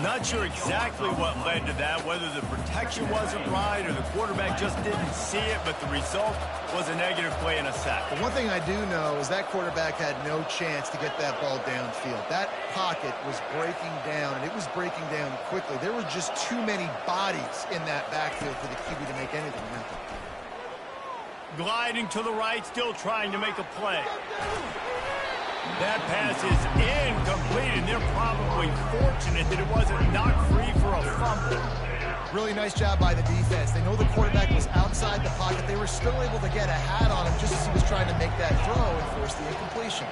Not sure exactly what led to that, whether the protection wasn't right or the quarterback just didn't see it, but the result was a negative play and a sack. But one thing I do know is that quarterback had no chance to get that ball downfield. That pocket was breaking down, and it was breaking down quickly. There were just too many bodies in that backfield for the QB to make anything happen. Gliding to the right, still trying to make a play. That pass is incomplete, and they're probably fortunate that it wasn't knocked free for a fumble. Really nice job by the defense. They know the quarterback was outside the pocket. They were still able to get a hat on him just as he was trying to make that throw and force the incompletion.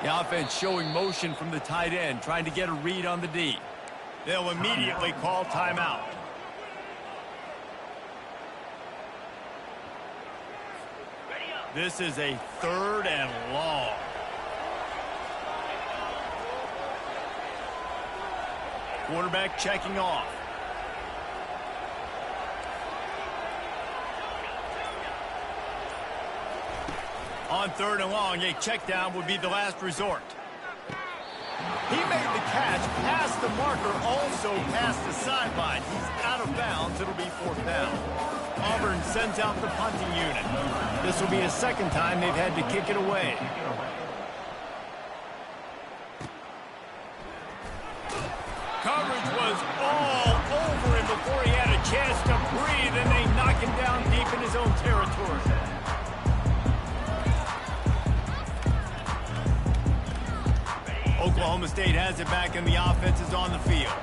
The offense showing motion from the tight end, trying to get a read on the D. They'll immediately call timeout. This is a 3rd and long. Quarterback checking off. On 3rd and long, a check down would be the last resort. He made the catch, past the marker, also past the sideline. He's out of bounds. It'll be 4th down. Auburn sends out the punting unit. This will be a 2nd time they've had to kick it away. Coverage was all over him before he had a chance to breathe, and they knock him down deep in his own territory. Oklahoma State has it back, and the offense is on the field.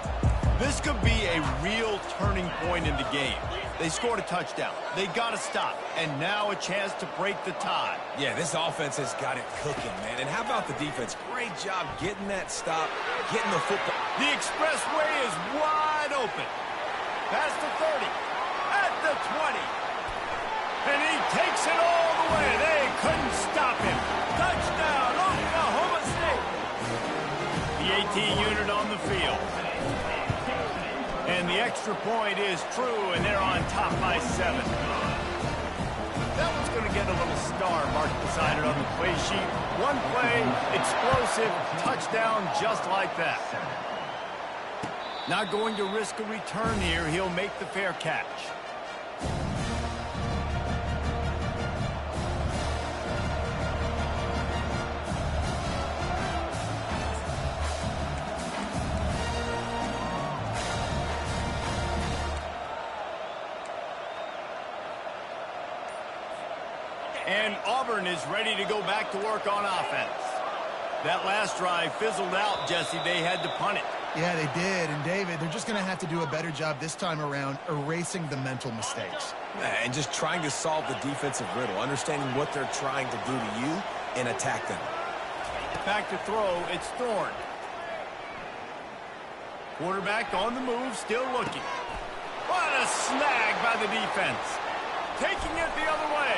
This could be a real turning point in the game. They scored a touchdown. They got to stop, and now a chance to break the tie. Yeah, this offense has got it cooking, man. And how about the defense? Great job getting that stop, getting the football. The expressway is wide open. Past the 30, at the 20. And he takes it all the way. They couldn't stop him. Touchdown, Oklahoma State. The 18 unit on the field. And the extra point is true, and they're on top by 7. That one's going to get a little star marked beside it on the play sheet. One play, explosive, touchdown just like that. Not going to risk a return here. He'll make the fair catch. And Auburn is ready to go back to work on offense. That last drive fizzled out, Jesse. They had to punt it. Yeah, they did. And, David, they're just going to have to do a better job this time around erasing the mental mistakes. And just trying to solve the defensive riddle, understanding what they're trying to do to you and attack them. Back to throw, it's Thorne. Quarterback on the move, still looking. What a snag by the defense. Taking it the other way.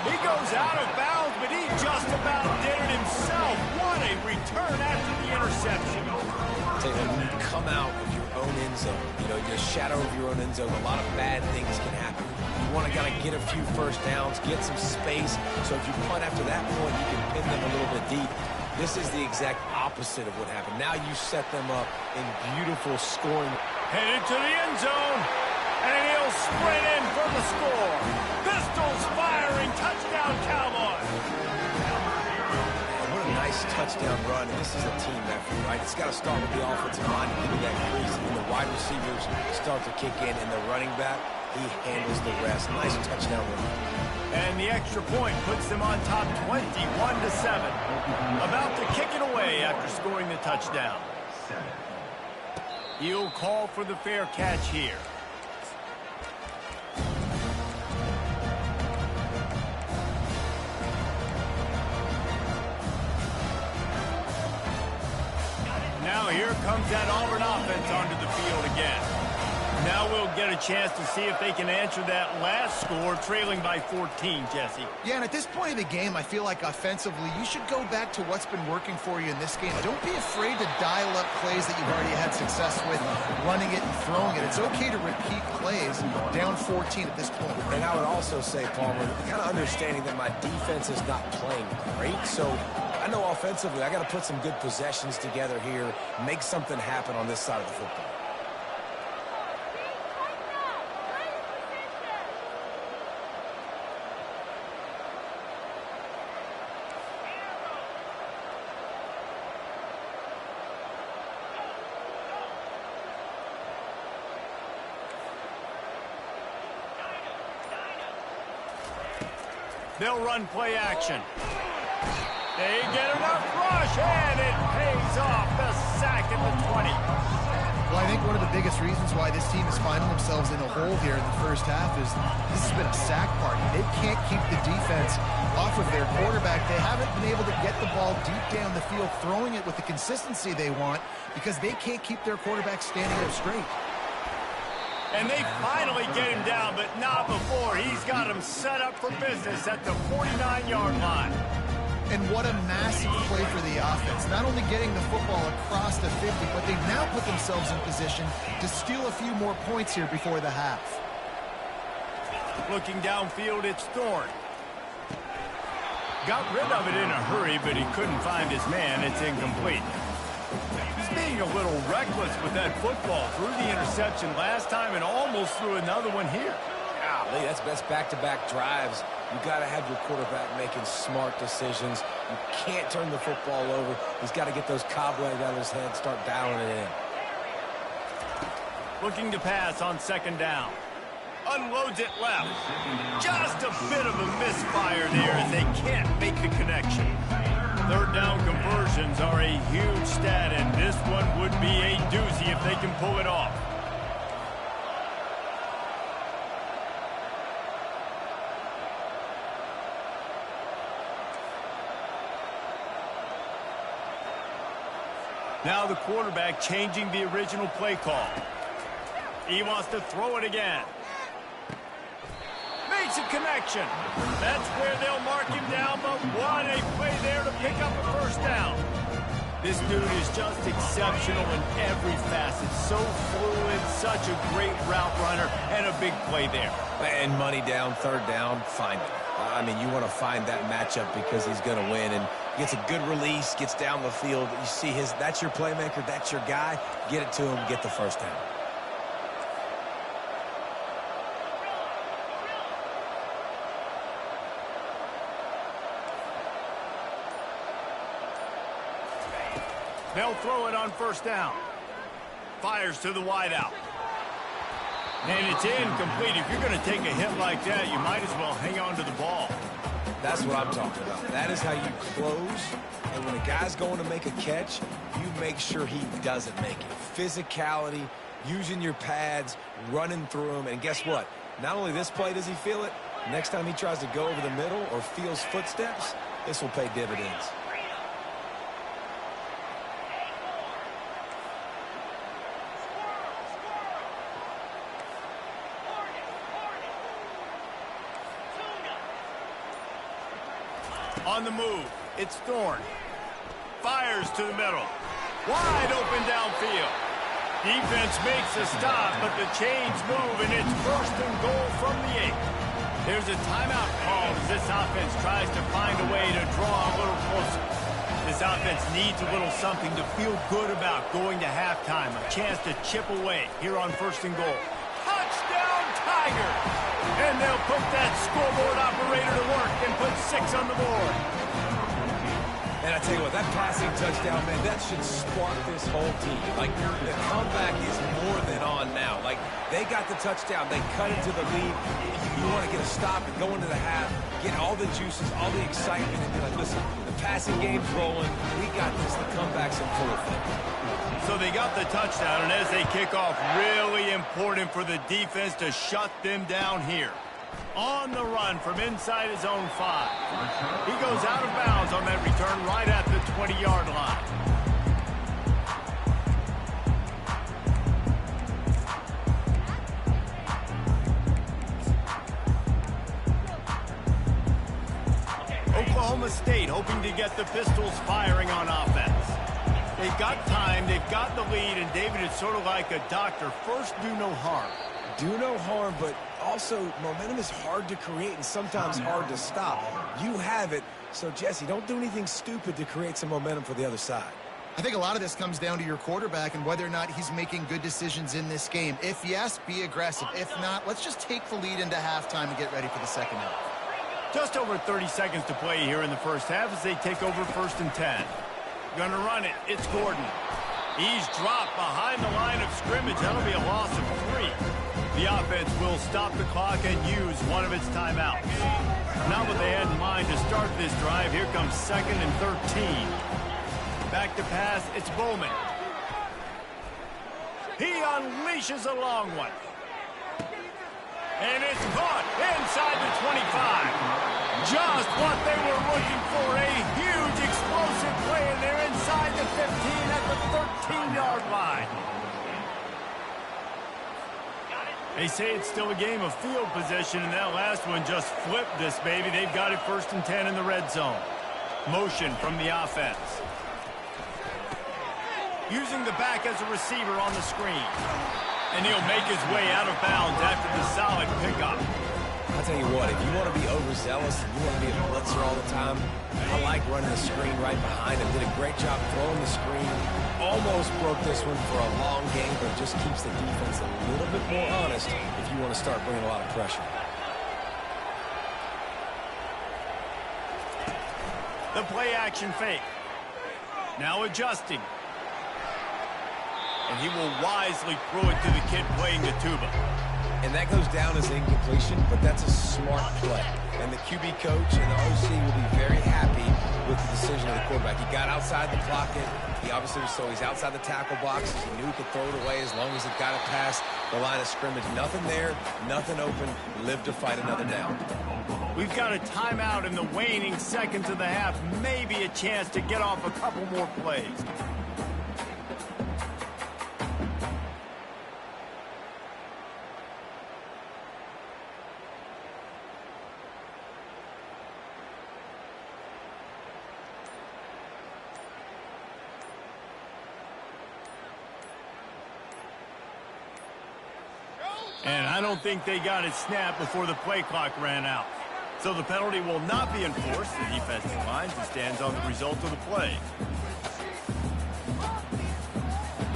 He goes out of bounds, but he just about did it himself. What a return after the interception. When you come out of your own end zone, you know, the shadow of your own end zone, a lot of bad things can happen. You want to kind of get a few first downs, get some space, so if you punt after that point, you can pin them a little bit deep. This is the exact opposite of what happened. Now you set them up in beautiful scoring. Headed to the end zone, and he'll sprint in for the score. Pistols firing, touchdown Cowboys. What a nice touchdown run, and this is a team effort, right? It's got to start with the offensive line to give that crease, and the wide receivers start to kick in, and the running back, he handles the rest. Nice touchdown run. And the extra point puts them on top 21-7. About to kick it away after scoring the touchdown. He'll call for the fair catch here. Now here comes that Auburn offense onto the field again. Now we'll get a chance to see if they can answer that last score, trailing by 14, Jesse. Yeah, and at this point in the game, I feel like offensively, you should go back to what's been working for you in this game. Don't be afraid to dial up plays that you've already had success with, running it and throwing it. It's okay to repeat plays down 14 at this point. And I would also say, Palmer, kind of understanding that my defense is not playing great, so I know offensively I got to put some good possessions together here, make something happen on this side of the football. They'll run play action. They get enough rush, and it pays off. The sack at the 20. Well, I think one of the biggest reasons why this team is finding themselves in a hole here in the first half is this has been a sack party. They can't keep the defense off of their quarterback. They haven't been able to get the ball deep down the field, throwing it with the consistency they want because they can't keep their quarterback standing up straight. And they finally get him down, but not before. He's got him set up for business at the 49-yard line. And what a massive play for the offense. Not only getting the football across the 50, but they've now put themselves in position to steal a few more points here before the half. Looking downfield, it's Thorne. Got rid of it in a hurry, but he couldn't find his man. It's incomplete. He's being a little reckless with that football. Threw the interception last time and almost threw another one here. Golly, that's back-to-back drives. You got to have your quarterback making smart decisions. You can't turn the football over. He's got to get those cobwebs out of his head, start dialing it in. Looking to pass on second down. Unloads it left. Just a bit of a misfire there as they can't make the connection. Third down conversions are a huge stat, and this one would be a doozy if they can pull it off. Now the quarterback changing the original play call. He wants to throw it again. Makes a connection. That's where they'll mark him down, but what a play there to pick up a first down. This dude is just exceptional in every facet. So fluid, such a great route runner, and a big play there. And money down, third down, find it. I mean, you want to find that matchup because he's going to win, and gets a good release, gets down the field. You see that's your playmaker, that's your guy. Get it to him, get the first down. They'll throw it on first down. Fires to the wideout. And it's incomplete. If you're going to take a hit like that, you might as well hang on to the ball. That's what I'm talking about. That is how you close. And when a guy's going to make a catch, you make sure he doesn't make it. Physicality, using your pads, running through them. And guess what? Not only this play does he feel it, next time he tries to go over the middle or feels footsteps, this will pay dividends. On the move, it's Thorne. Fires to the middle. Wide open downfield. Defense makes a stop, but the chains move, and it's 1st and goal from the 8. There's a timeout called as this offense tries to find a way to draw a little closer. This offense needs a little something to feel good about going to halftime. A chance to chip away here on 1st and goal. Touchdown, Tigers! And they'll put that scoreboard operator to work and put 6 on the board. And I tell you what, that passing touchdown, man, that should spark this whole team. Like, the comeback is more than on now. Like, they got the touchdown. They cut into the lead. You want to get a stop and go into the half, get all the juices, all the excitement, and be like, listen, the passing game's rolling. We got this. The comeback's in full effect. So they got the touchdown, and as they kick off, really important for the defense to shut them down here. On the run from inside his own 5. He goes out of bounds on that return right at the 20-yard line. Oklahoma State hoping to get the Pistols firing on offense. They've got time, they've got the lead, and David, it's sort of like a doctor. First, do no harm. Do no harm, but also momentum is hard to create and sometimes hard to stop. You have it, so Jesse, don't do anything stupid to create some momentum for the other side. I think a lot of this comes down to your quarterback and whether or not he's making good decisions in this game. If yes, be aggressive. If not, let's just take the lead into halftime and get ready for the second half. Just over 30 seconds to play here in the first half as they take over 1st and 10. Gonna run it. It's Gordon. He's dropped behind the line of scrimmage. That'll be a loss of 3. The offense will stop the clock and use one of its timeouts. Not what they had in mind to start this drive. Here comes 2nd and 13. Back to pass. It's Bowman. He unleashes a long one. And it's caught inside the 25. Just what they were looking for. A huge explosive play, and they're inside the 15 at the 13-yard line. They say it's still a game of field position, and that last one just flipped this baby. They've got it 1st and 10 in the red zone. Motion from the offense. Using the back as a receiver on the screen. And he'll make his way out of bounds after the solid pickup. I'll tell you what, if you want to be overzealous and you want to be a blitzer all the time, I like running the screen right behind him. Did a great job throwing the screen. Almost broke this one for a long game, but just keeps the defense a little bit more honest if you want to start bringing a lot of pressure. The play action fake. Now adjusting. And he will wisely throw it to the kid playing the tuba. And that goes down as incompletion, but that's a smart play. And the QB coach and the OC will be very happy with the decision of the quarterback. He got outside the pocket. He obviously so he's outside the tackle box. He knew he could throw it away as long as it got it past the line of scrimmage. Nothing there, nothing open. Live to fight another down. We've got a timeout in the waning seconds of the half. Maybe a chance to get off a couple more plays. And I don't think they got it snapped before the play clock ran out. So the penalty will not be enforced. The defense declines and stands on the result of the play.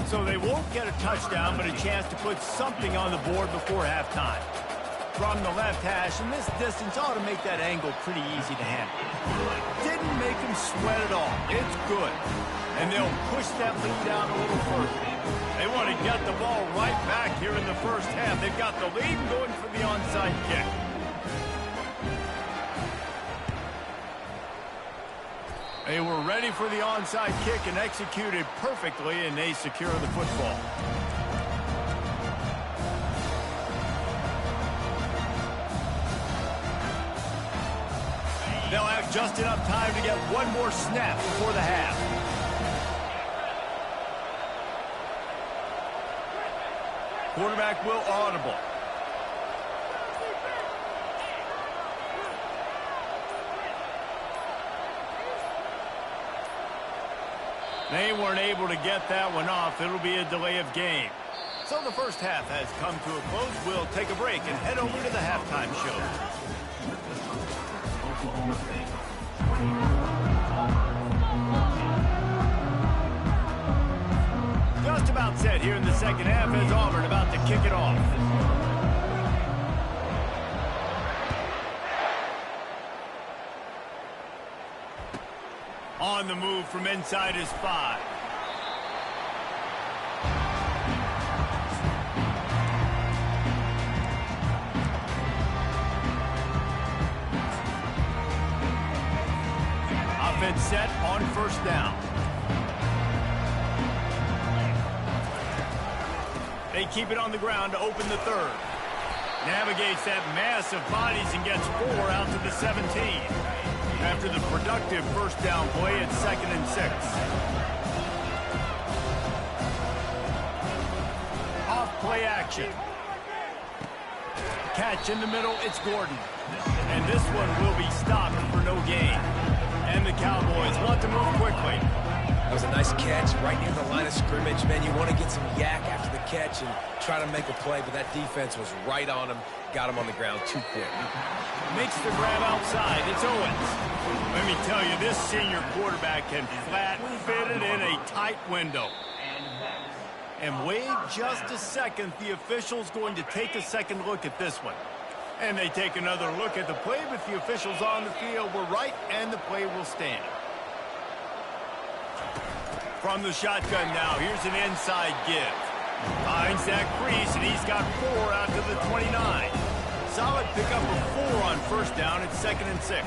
So they won't get a touchdown, but a chance to put something on the board before halftime. From the left hash, and this distance ought to make that angle pretty easy to handle. Didn't make him sweat at all. It's good. And they'll push that lead out a little further. They want to get the ball right back here in the first half. They've got the lead going for the onside kick. They were ready for the onside kick and executed perfectly, and they secure the football. They'll have just enough time to get one more snap before the half. Quarterback will audible. They weren't able to get that one off. It'll be a delay of game. So the first half has come to a close. We'll take a break and head over to the halftime show. Just about set here in the second half as Auburn about to kick it off. On the move from inside his 5. Offense set on first down. They keep it on the ground to open the third. Navigates that mass of bodies and gets 4 out to the 17. After the productive first down play, it's 2nd and 6. Off play action. Catch in the middle, it's Gordon. And this one will be stopped for no gain. And the Cowboys want to move quickly. That was a nice catch right near the line of scrimmage. Man, you want to get some yak after the catch and try to make a play, but that defense was right on him. Got him on the ground too quick. Makes the grab outside. It's Owens. Let me tell you, this senior quarterback can flat fit it in a tight window. And wait just a second. The official's going to take a second look at this one. And they take another look at the play, but the officials on the field were right, and the play will stand. From the shotgun now, here's an inside give. Finds that crease, and he's got 4 out to the 29. Solid pickup of 4 on first down. It's 2nd and 6.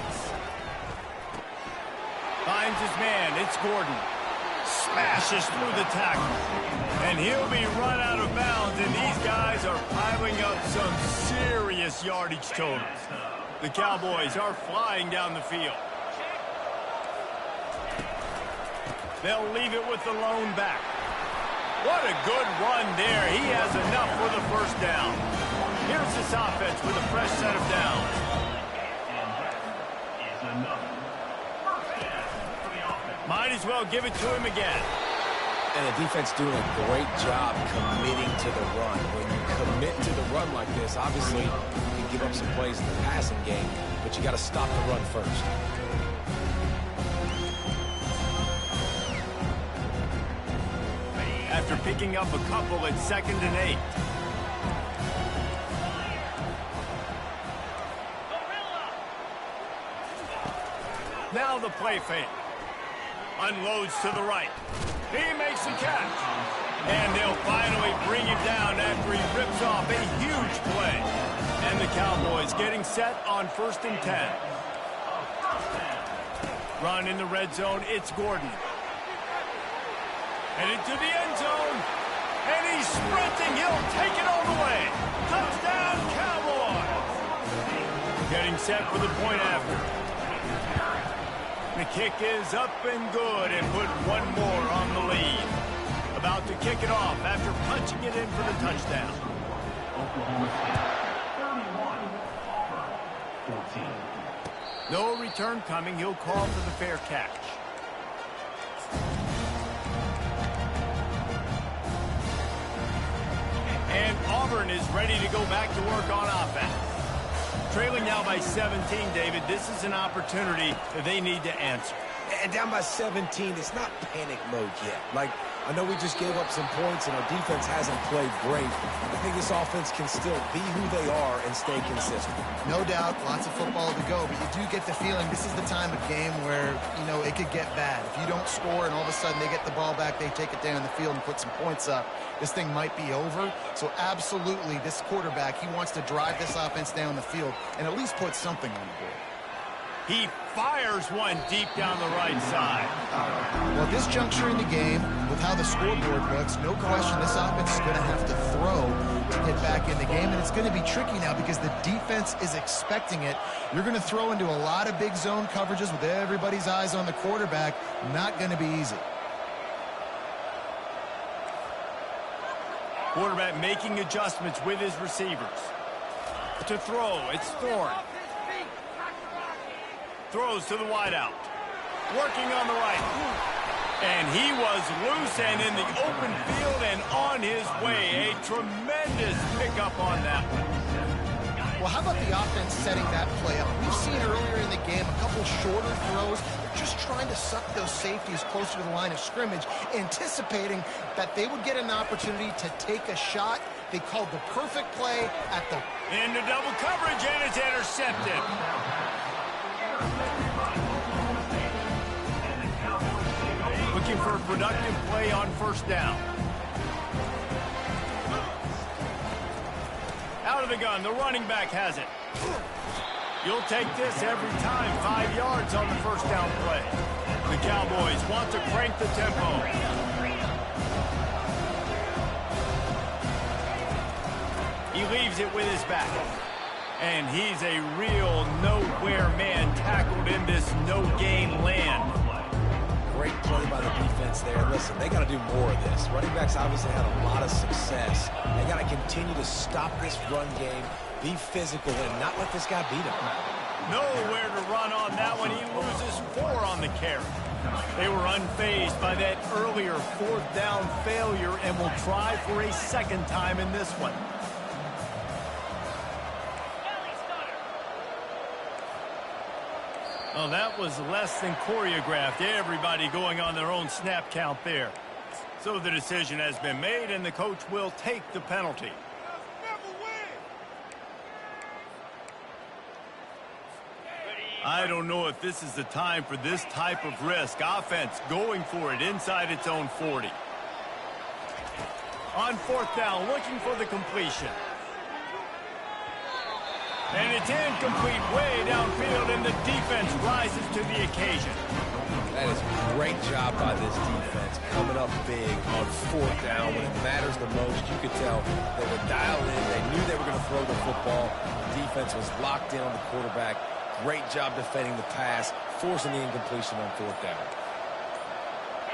Finds his man. It's Gordon. Smashes through the tackle. And he'll be run out of bounds, and these guys are piling up some serious yardage totals. The Cowboys are flying down the field. They'll leave it with the lone back. What a good run there. He has enough for the first down. Here's this offense with a fresh set of downs. Might as well give it to him again. And the defense doing a great job committing to the run. When you commit to the run like this, obviously you can give up some plays in the passing game, but you got to stop the run first. After picking up a couple, it's 2nd and 8. Now the play fake. Unloads to the right. He makes the catch. And they'll finally bring him down after he rips off a huge play. And the Cowboys getting set on 1st and 10. Run in the red zone, it's Gordon. And into the end zone. And he's sprinting. He'll take it all the way. Touchdown, Cowboys. Getting set for the point after. The kick is up and good and put one more on the lead. About to kick it off after punching it in for the touchdown. No return coming. He'll call for the fair catch. And Auburn is ready to go back to work on offense. Trailing now by 17, David. This is an opportunity that they need to answer. And down by 17, it's not panic mode yet. Like, I know we just gave up some points and our defense hasn't played great. I think this offense can still be who they are and stay consistent. No doubt, lots of football to go, but you do get the feeling this is the time of game where, you know, it could get bad. If you don't score and all of a sudden they get the ball back, they take it down the field and put some points up, this thing might be over. So absolutely, this quarterback, he wants to drive this offense down the field and at least put something on the board. He fires one deep down the right side. Well, at this juncture in the game, with how the scoreboard looks, no question this offense is going to have to throw to get back in the game, and it's going to be tricky now because the defense is expecting it. You're going to throw into a lot of big zone coverages with everybody's eyes on the quarterback. Not going to be easy. Quarterback making adjustments with his receivers. To throw, it's Thorne. Throws to the wideout. Working on the right. And he was loose and in the open field and on his way. A tremendous pickup on that one. Well, how about the offense setting that play up? We've seen earlier in the game a couple shorter throws. They're just trying to suck those safeties closer to the line of scrimmage, anticipating that they would get an opportunity to take a shot. They called the perfect play at the... Into double coverage, and it's intercepted. Looking for a productive play on first down. Out of the gun, the running back has it. You'll take this every time. 5 yards on the first down play. The Cowboys want to crank the tempo. He leaves it with his back. And he's a real nowhere man tackled in this no-gain land. Great play by the defense there. Listen, they got to do more of this. Running backs obviously had a lot of success. They got to continue to stop this run game, be physical, and not let this guy beat him. Nowhere to run on that one. He loses 4 on the carry. They were unfazed by that earlier fourth down failure and will try for a second time in this one. Oh, that was less than choreographed. Everybody going on their own snap count there. So the decision has been made, and the coach will take the penalty. I don't know if this is the time for this type of risk. Offense going for it inside its own 40. On fourth down, looking for the completion. And it's incomplete way downfield, and the defense rises to the occasion. That is a great job by this defense, coming up big on fourth down when it matters the most. You could tell they were dialed in. They knew they were going to throw the football. The defense was locked in on the quarterback. Great job defending the pass, forcing the incompletion on fourth down.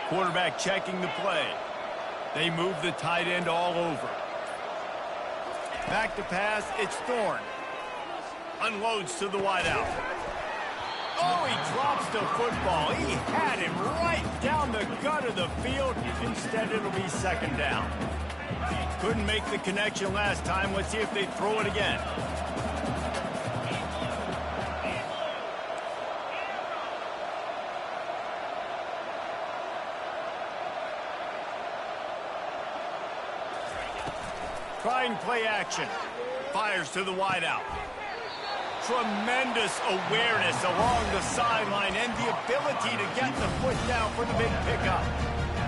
Quarterback checking the play. They move the tight end all over. Back to pass, it's Thorne. Unloads to the wideout. Oh, he drops the football. He had him right down the gut of the field. Instead, it'll be second down. Couldn't make the connection last time. Let's see if they throw it again. Trying play action. Fires to the wideout. Tremendous awareness along the sideline and the ability to get the foot down for the big pickup.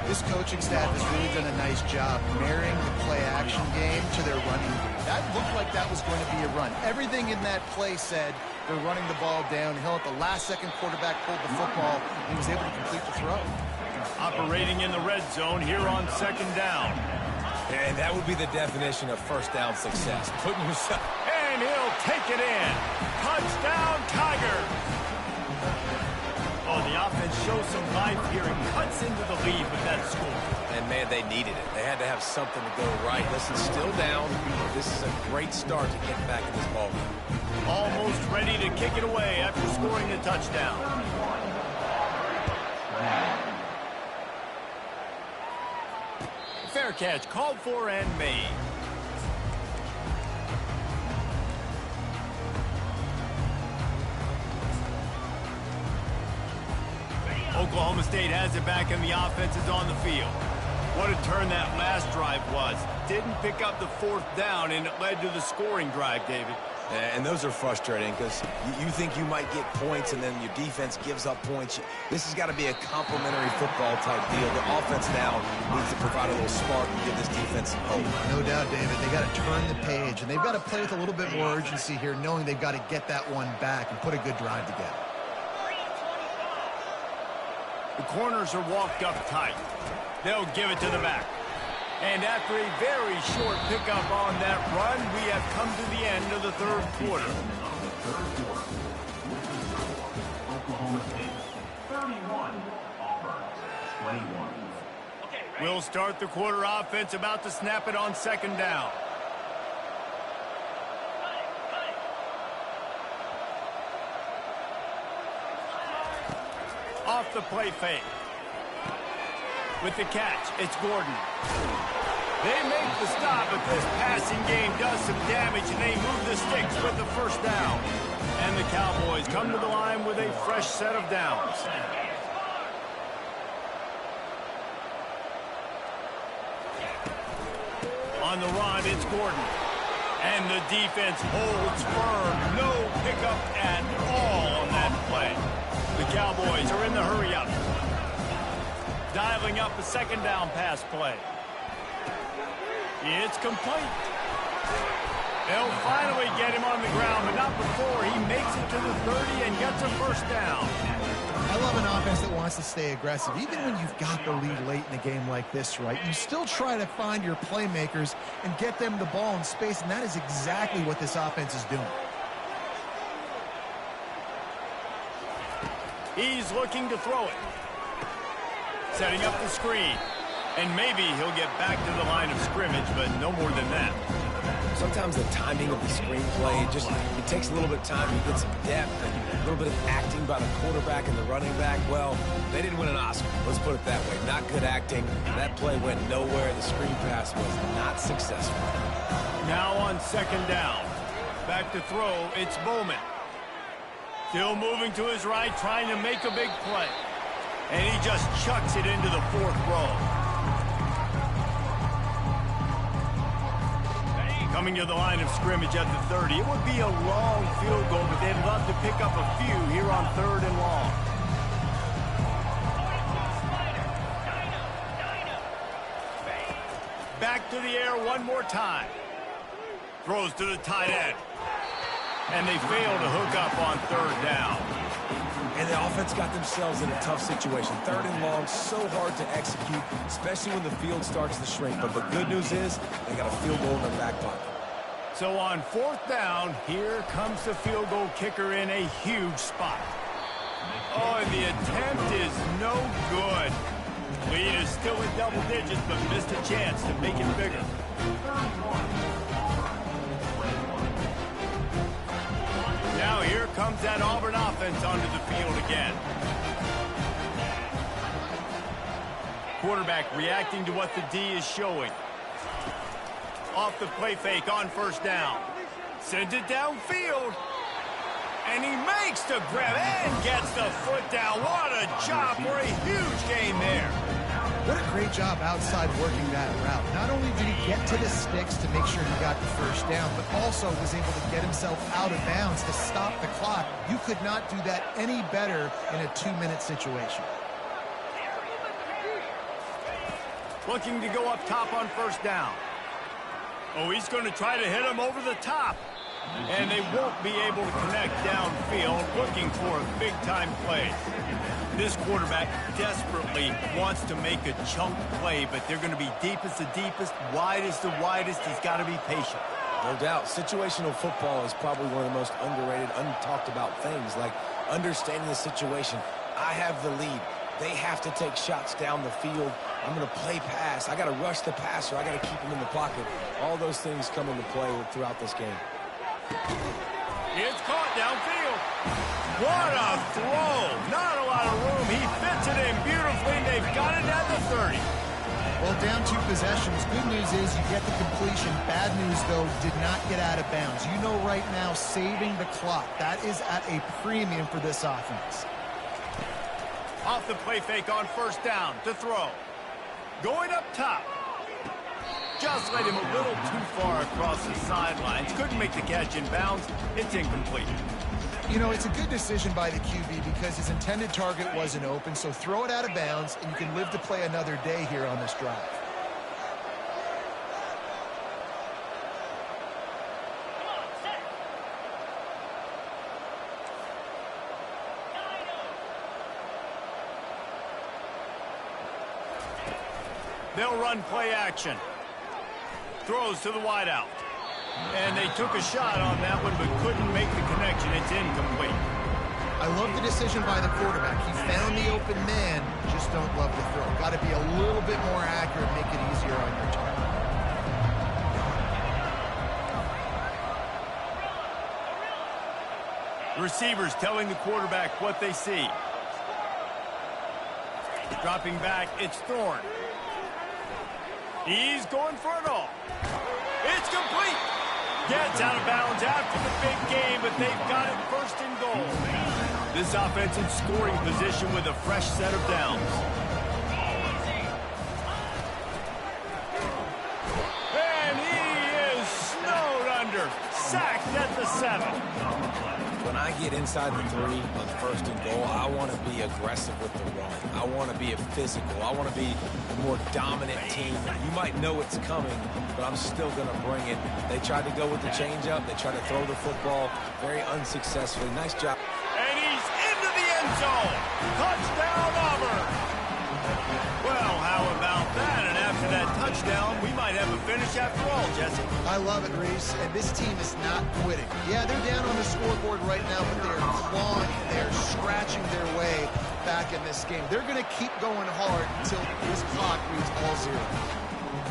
This coaching staff has really done a nice job marrying the play-action game to their running game. That looked like that was going to be a run. Everything in that play said they're running the ball downhill. At the last second, quarterback pulled the football, and he was able to complete the throw. Operating in the red zone here on second down. And that would be the definition of first down success. Putting yourself... And he'll take it in. Touchdown, Tigers. Oh, the offense shows some life here and cuts into the lead with that score. And, man, they needed it. They had to have something to go right. Listen, still down. This is a great start to get back in this ballgame. Almost ready to kick it away after scoring a touchdown. Fair catch called for and made. Oklahoma State has it back and the offense is on the field. What a turn that last drive was. Didn't pick up the fourth down, and it led to the scoring drive, David. And those are frustrating because you think you might get points and then your defense gives up points. This has got to be a complementary football type deal. The offense now needs to provide a little spark and give this defense some hope. No doubt, David. They got to turn the page, and they've got to play with a little bit more urgency here, knowing they've got to get that one back and put a good drive together. The corners are walked up tight. They'll give it to the back. And after a very short pickup on that run, we have come to the end of the third quarter. Oklahoma State, 31, Auburn, 21. We'll start the quarter offense, about to snap it on second down. Off the play fake. With the catch, it's Gordon. They make the stop, but this passing game does some damage, and they move the sticks with the first down. And the Cowboys come to the line with a fresh set of downs. On the run, it's Gordon. And the defense holds firm. No pickup at all on that play. The Cowboys are in the hurry-up. Dialing up a second down pass play. It's complete. They'll finally get him on the ground, but not before he makes it to the 30 and gets a first down. I love an offense that wants to stay aggressive. Even when you've got the lead late in a game like this, right, you still try to find your playmakers and get them the ball in space, and that is exactly what this offense is doing. He's looking to throw it. Setting up the screen. And maybe he'll get back to the line of scrimmage, but no more than that. Sometimes the timing of the screenplay, it takes a little bit of time to get some depth and a little bit of acting by the quarterback and the running back. Well, they didn't win an Oscar. Let's put it that way. Not good acting. That play went nowhere. The screen pass was not successful. Now on second down. Back to throw. It's Bowman. Still moving to his right, trying to make a big play. And he just chucks it into the fourth row. Coming to the line of scrimmage at the 30. It would be a long field goal, but they'd love to pick up a few here on third and long. Back to the air one more time. Throws to the tight end. And they fail to hook up on third down. And the offense got themselves in a tough situation. Third and long, so hard to execute, especially when the field starts to shrink. But the good news is they got a field goal in their back pocket. So on fourth down, here comes the field goal kicker in a huge spot. Oh, and the attempt is no good. Lead is still in double digits, but missed a chance to make it bigger. Now here comes that Auburn offense onto the field again. Quarterback reacting to what the D is showing. Off the play fake on first down. Sends it downfield. And he makes the grab and gets the foot down. What a job for a huge gain there. What a great job outside working that route. Not only did he get to the sticks to make sure he got the first down, but also was able to get himself out of bounds to stop the clock. You could not do that any better in a 2-minute situation. Looking to go up top on first down. Oh, he's going to try to hit him over the top. And they won't be able to connect downfield, looking for a big-time play. This quarterback desperately wants to make a chunk play, but they're going to be deepest the deepest, widest the widest. He's got to be patient. No doubt. Situational football is probably one of the most underrated, untalked about things, like understanding the situation. I have the lead. They have to take shots down the field. I'm going to play pass. I got to rush the passer. I got to keep him in the pocket. All those things come into play throughout this game. It's caught downfield. What a throw. Not a lot of room. He fits it in beautifully. They've got it at the 30. Well, down 2 possessions. Good news is you get the completion. Bad news, though, did not get out of bounds. You know right now, saving the clock. That is at a premium for this offense. Off the play fake on first down to throw. Going up top. Just led him a little too far across the sidelines. Couldn't make the catch in bounds. It's incomplete. You know, it's a good decision by the QB because his intended target wasn't open, so throw it out of bounds, and you can live to play another day here on this drive. They'll run play action. Throws to the wideout. And they took a shot on that one, but couldn't make the connection. It's incomplete. I love the decision by the quarterback. He found the open man, just don't love the throw. Got to be a little bit more accurate, make it easier on your target. Receivers telling the quarterback what they see. Dropping back, it's Thorne. He's going for it all. It's complete. Gets out of bounds after the big game, but they've got it first and goal. This offense in scoring position with a fresh set of downs. And he is snowed under. Sacked at the 7. When I get inside the 3 on first and goal, I want to be aggressive with the run. I want to be physical. I want to be a more dominant team. You might know it's coming, but I'm still going to bring it. They tried to go with the changeup. They tried to throw the football very unsuccessfully. Nice job. And he's into the end zone. Touchdown, Auburn. Well, how about that? And after that touchdown, we might have a finish after all, Jesse. I love it, Reese, and this team is not quitting. Yeah, they're down on the scoreboard right now, but they're clawing, they're scratching their way back in this game. They're going to keep going hard until this clock reads all 0.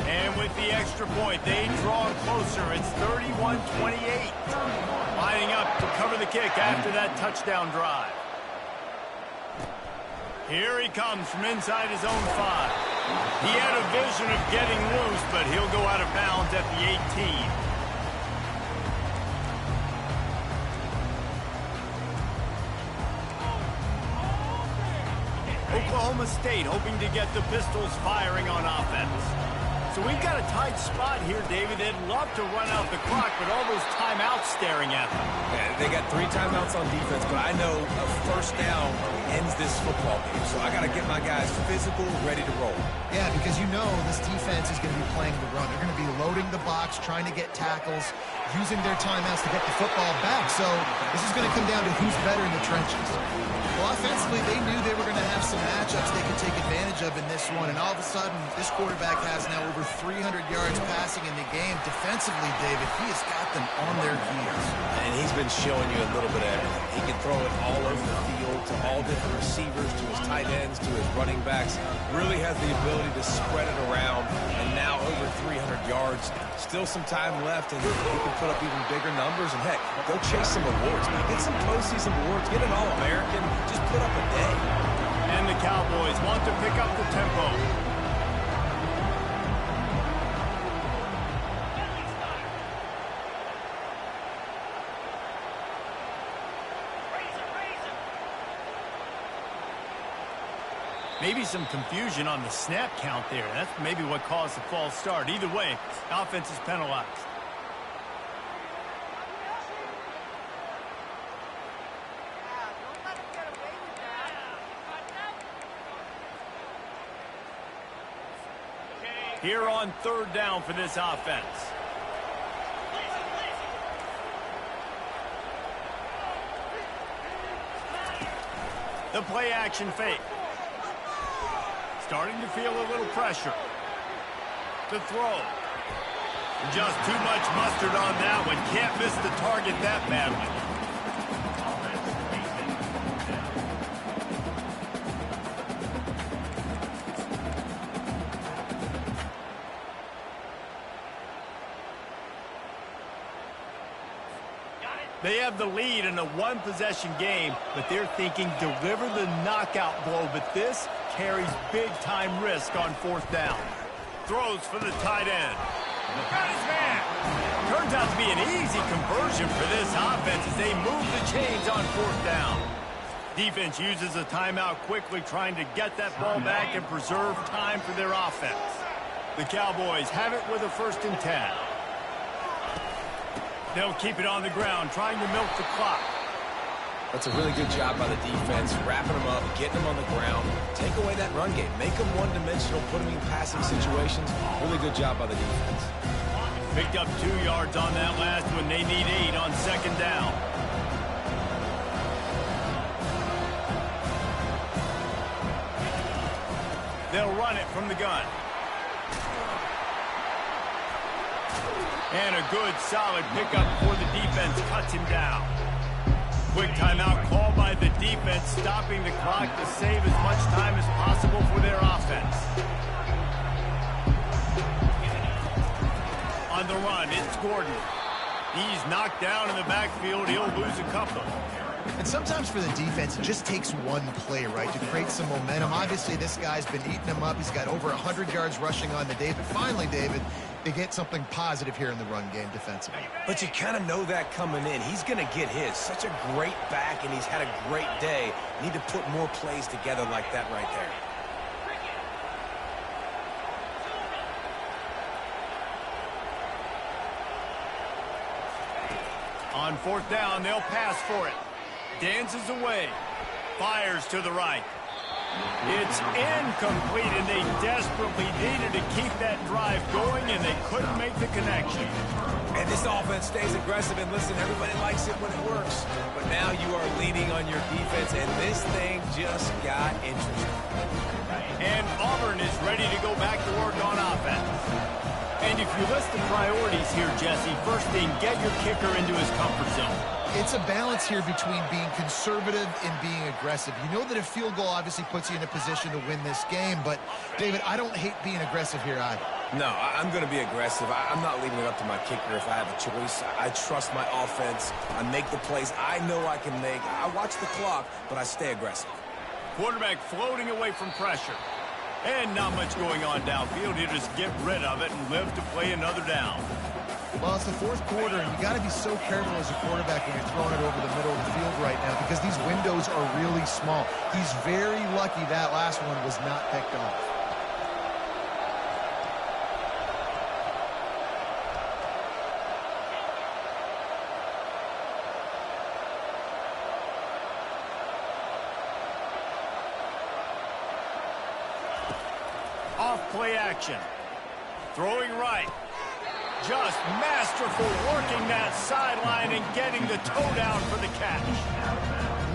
And with the extra point, they draw closer. It's 31-28. Lining up to cover the kick after that touchdown drive. Here he comes from inside his own 5. He had a vision of getting loose, but he'll go out of bounds at the 18. Oklahoma State hoping to get the Pistols firing on offense. So we've got a tight spot here, David. They'd love to run out the clock, but all those timeouts staring at them. Yeah, they got 3 timeouts on defense, but I know a first down ends this football game. So I got to get my guys physical, ready to roll. Yeah, because you know this defense is going to be playing the run. They're going to be loading the box, trying to get tackles, using their timeouts to get the football back. So this is going to come down to who's better in the trenches. Well, offensively, they knew they were going to have some matchups they could take advantage of in this one, and all of a sudden, this quarterback has now over 300 yards passing in the game. Defensively, David, he has got them on their heels. And he's been showing you a little bit of everything. He can throw it all over the field to all different receivers, to his tight ends, to his running backs. Really has the ability to spread it around, and now over 300 yards. Still some time left, and he can put up even bigger numbers. And heck, go chase some awards. Get some postseason awards. Get an All-American. Just put up a day. And the Cowboys want to pick up the tempo. Maybe some confusion on the snap count there. That's maybe what caused the false start. Either way, offense is penalized. Here on 3rd down for this offense. The play action fake. Starting to feel a little pressure. To throw. Just too much mustard on that one. Can't miss the target that badly. They have the lead in a 1-possession game, but they're thinking deliver the knockout blow, but this carries big-time risk on 4th down. Throws for the tight end. Got his man. Turns out to be an easy conversion for this offense as they move the chains on 4th down. Defense uses a timeout quickly, trying to get that ball back and preserve time for their offense. The Cowboys have it with a 1st and 10. They'll keep it on the ground, trying to milk the clock. That's a really good job by the defense, wrapping them up, getting them on the ground. Take away that run game. Make them one-dimensional, put them in passing situations. Really good job by the defense. Picked up 2 yards on that last one. They need 8 on 2nd down. They'll run it from the gun. And a good, solid pickup before the defense cuts him down. Quick timeout called by the defense, stopping the clock to save as much time as possible for their offense. On the run, it's Gordon. He's knocked down in the backfield. He'll lose a couple. And sometimes for the defense, it just takes one play, right, to create some momentum. Obviously, this guy's been eating them up. He's got over 100 yards rushing on the day. But finally, David, they get something positive here in the run game defensively. But you kind of know that coming in. He's going to get his. Such a great back, and he's had a great day. Need to put more plays together like that right there. On fourth down, they'll pass for it. Dances away. Fires to the right. It's incomplete, and they desperately needed to keep that drive going, and they couldn't make the connection. And this offense stays aggressive, and listen, everybody likes it when it works. But now you are leaning on your defense, and this thing just got interesting. And Auburn is ready to go back to work on offense. And if you list the priorities here, Jesse, first thing, get your kicker into his comfort zone. It's a balance here between being conservative and being aggressive. You know that a field goal obviously puts you in a position to win this game, but, David, I don't hate being aggressive here either. No, I'm going to be aggressive. I'm not leaving it up to my kicker if I have a choice. I trust my offense. I make the plays I know I can make. I watch the clock, but I stay aggressive. Quarterback floating away from pressure. And not much going on downfield. He'll just get rid of it and live to play another down. Well, it's the fourth quarter, and you got to be so careful as a quarterback when you're throwing it over the middle of the field right now because these windows are really small. He's very lucky that last one was not picked off. Off play action. Throwing right. Just masterful working that sideline and getting the toe down for the catch.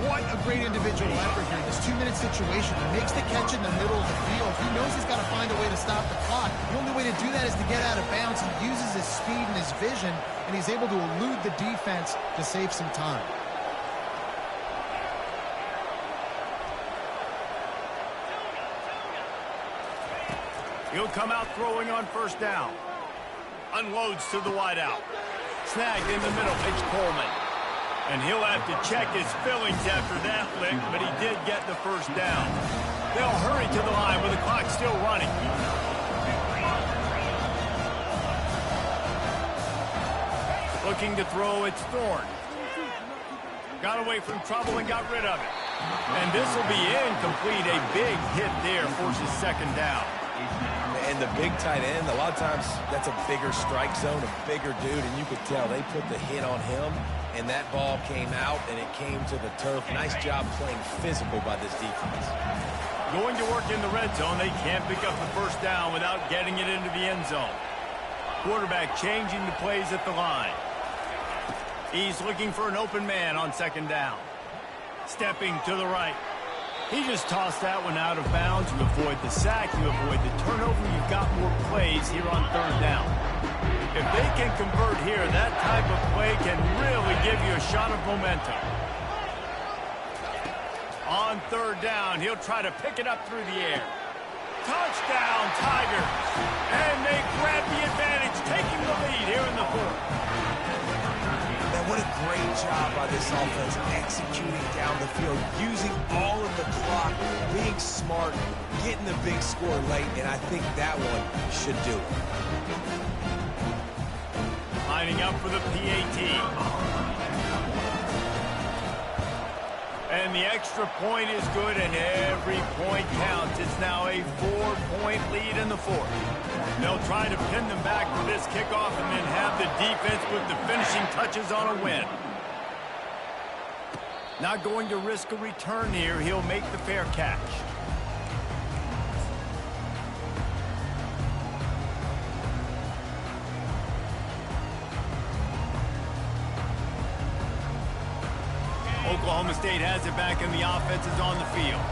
What a great individual effort here in this 2-minute situation. He makes the catch in the middle of the field. He knows he's got to find a way to stop the clock. The only way to do that is to get out of bounds. He uses his speed and his vision, and he's able to elude the defense to save some time. He'll come out throwing on first down. Unloads to the wideout. Snagged in the middle. It's Coleman. And he'll have to check his fillings after that lick, but he did get the first down. They'll hurry to the line with the clock still running. Looking to throw, it's Thorne. Got away from trouble and got rid of it. And this will be incomplete. A big hit there forces second down. And the big tight end, a lot of times that's a bigger strike zone, a bigger dude, and you could tell they put the hit on him, and that ball came out, and it came to the turf. Nice job playing physical by this defense. Going to work in the red zone, they can't pick up the first down without getting it into the end zone. Quarterback changing the plays at the line. He's looking for an open man on second down. Stepping to the right. He just tossed that one out of bounds. You avoid the sack, you avoid the turnover. You've got more plays here on third down. If they can convert here, that type of play can really give you a shot of momentum. On third down, he'll try to pick it up through the air. Touchdown, Tigers! And they grab the advantage, taking the lead here in the fourth. Man, what a great job by this offense executing down the field, using all of the clock, being smart, getting the big score late, and I think that one should do it. Lining up for the PAT. And the extra point is good, and every point counts. It's now a 4-point lead in the fourth. They'll try to pin them back for this kickoff and then have the defense with the finishing touches on a win. Not going to risk a return here. He'll make the fair catch. Oklahoma State has it back, and the offense is on the field.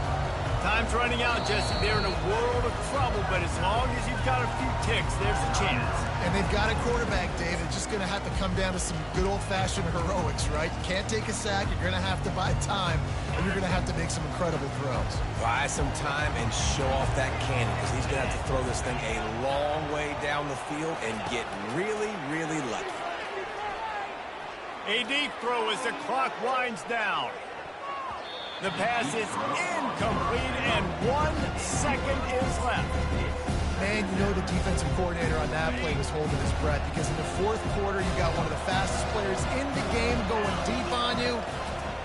Time's running out, Jesse. They're in a world of trouble, but as long as you've got a few ticks, there's a chance. And they've got a quarterback, David. It's just going to have to come down to some good old-fashioned heroics, right? You can't take a sack. You're going to have to buy time, and you're going to have to make some incredible throws. Buy some time and show off that cannon, because he's going to have to throw this thing a long way down the field and get really, really lucky. A deep throw as the clock winds down. The pass is incomplete, and 1 second is left. Man, you know the defensive coordinator on that play was holding his breath, because in the fourth quarter, you got one of the fastest players in the game going deep on you,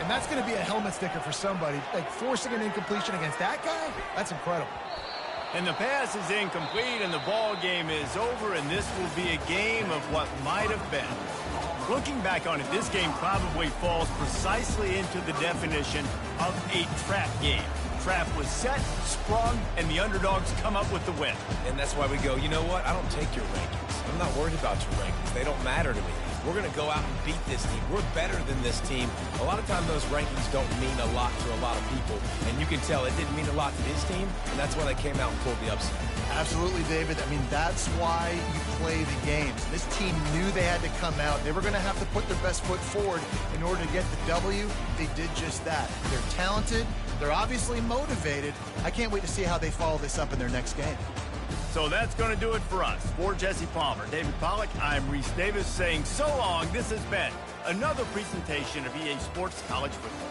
and that's going to be a helmet sticker for somebody. Like, forcing an incompletion against that guy, that's incredible. And the pass is incomplete, and the ball game is over, and this will be a game of what might have been. Looking back on it, this game probably falls precisely into the definition of a trap game. Trap was set, sprung, and the underdogs come up with the win. And that's why we go, you know what? I don't take your rankings. I'm not worried about your rankings. They don't matter to me. We're going to go out and beat this team. We're better than this team. A lot of times those rankings don't mean a lot to a lot of people. And you can tell it didn't mean a lot to his team, and that's why they came out and pulled the upset. Absolutely, David. I mean, that's why you play the games. This team knew they had to come out. They were going to have to put their best foot forward in order to get the W. They did just that. They're talented. They're obviously motivated. I can't wait to see how they follow this up in their next game. So that's going to do it for us. For Jesse Palmer, David Pollack, I'm Reese Davis saying so long. This has been another presentation of EA Sports College Football.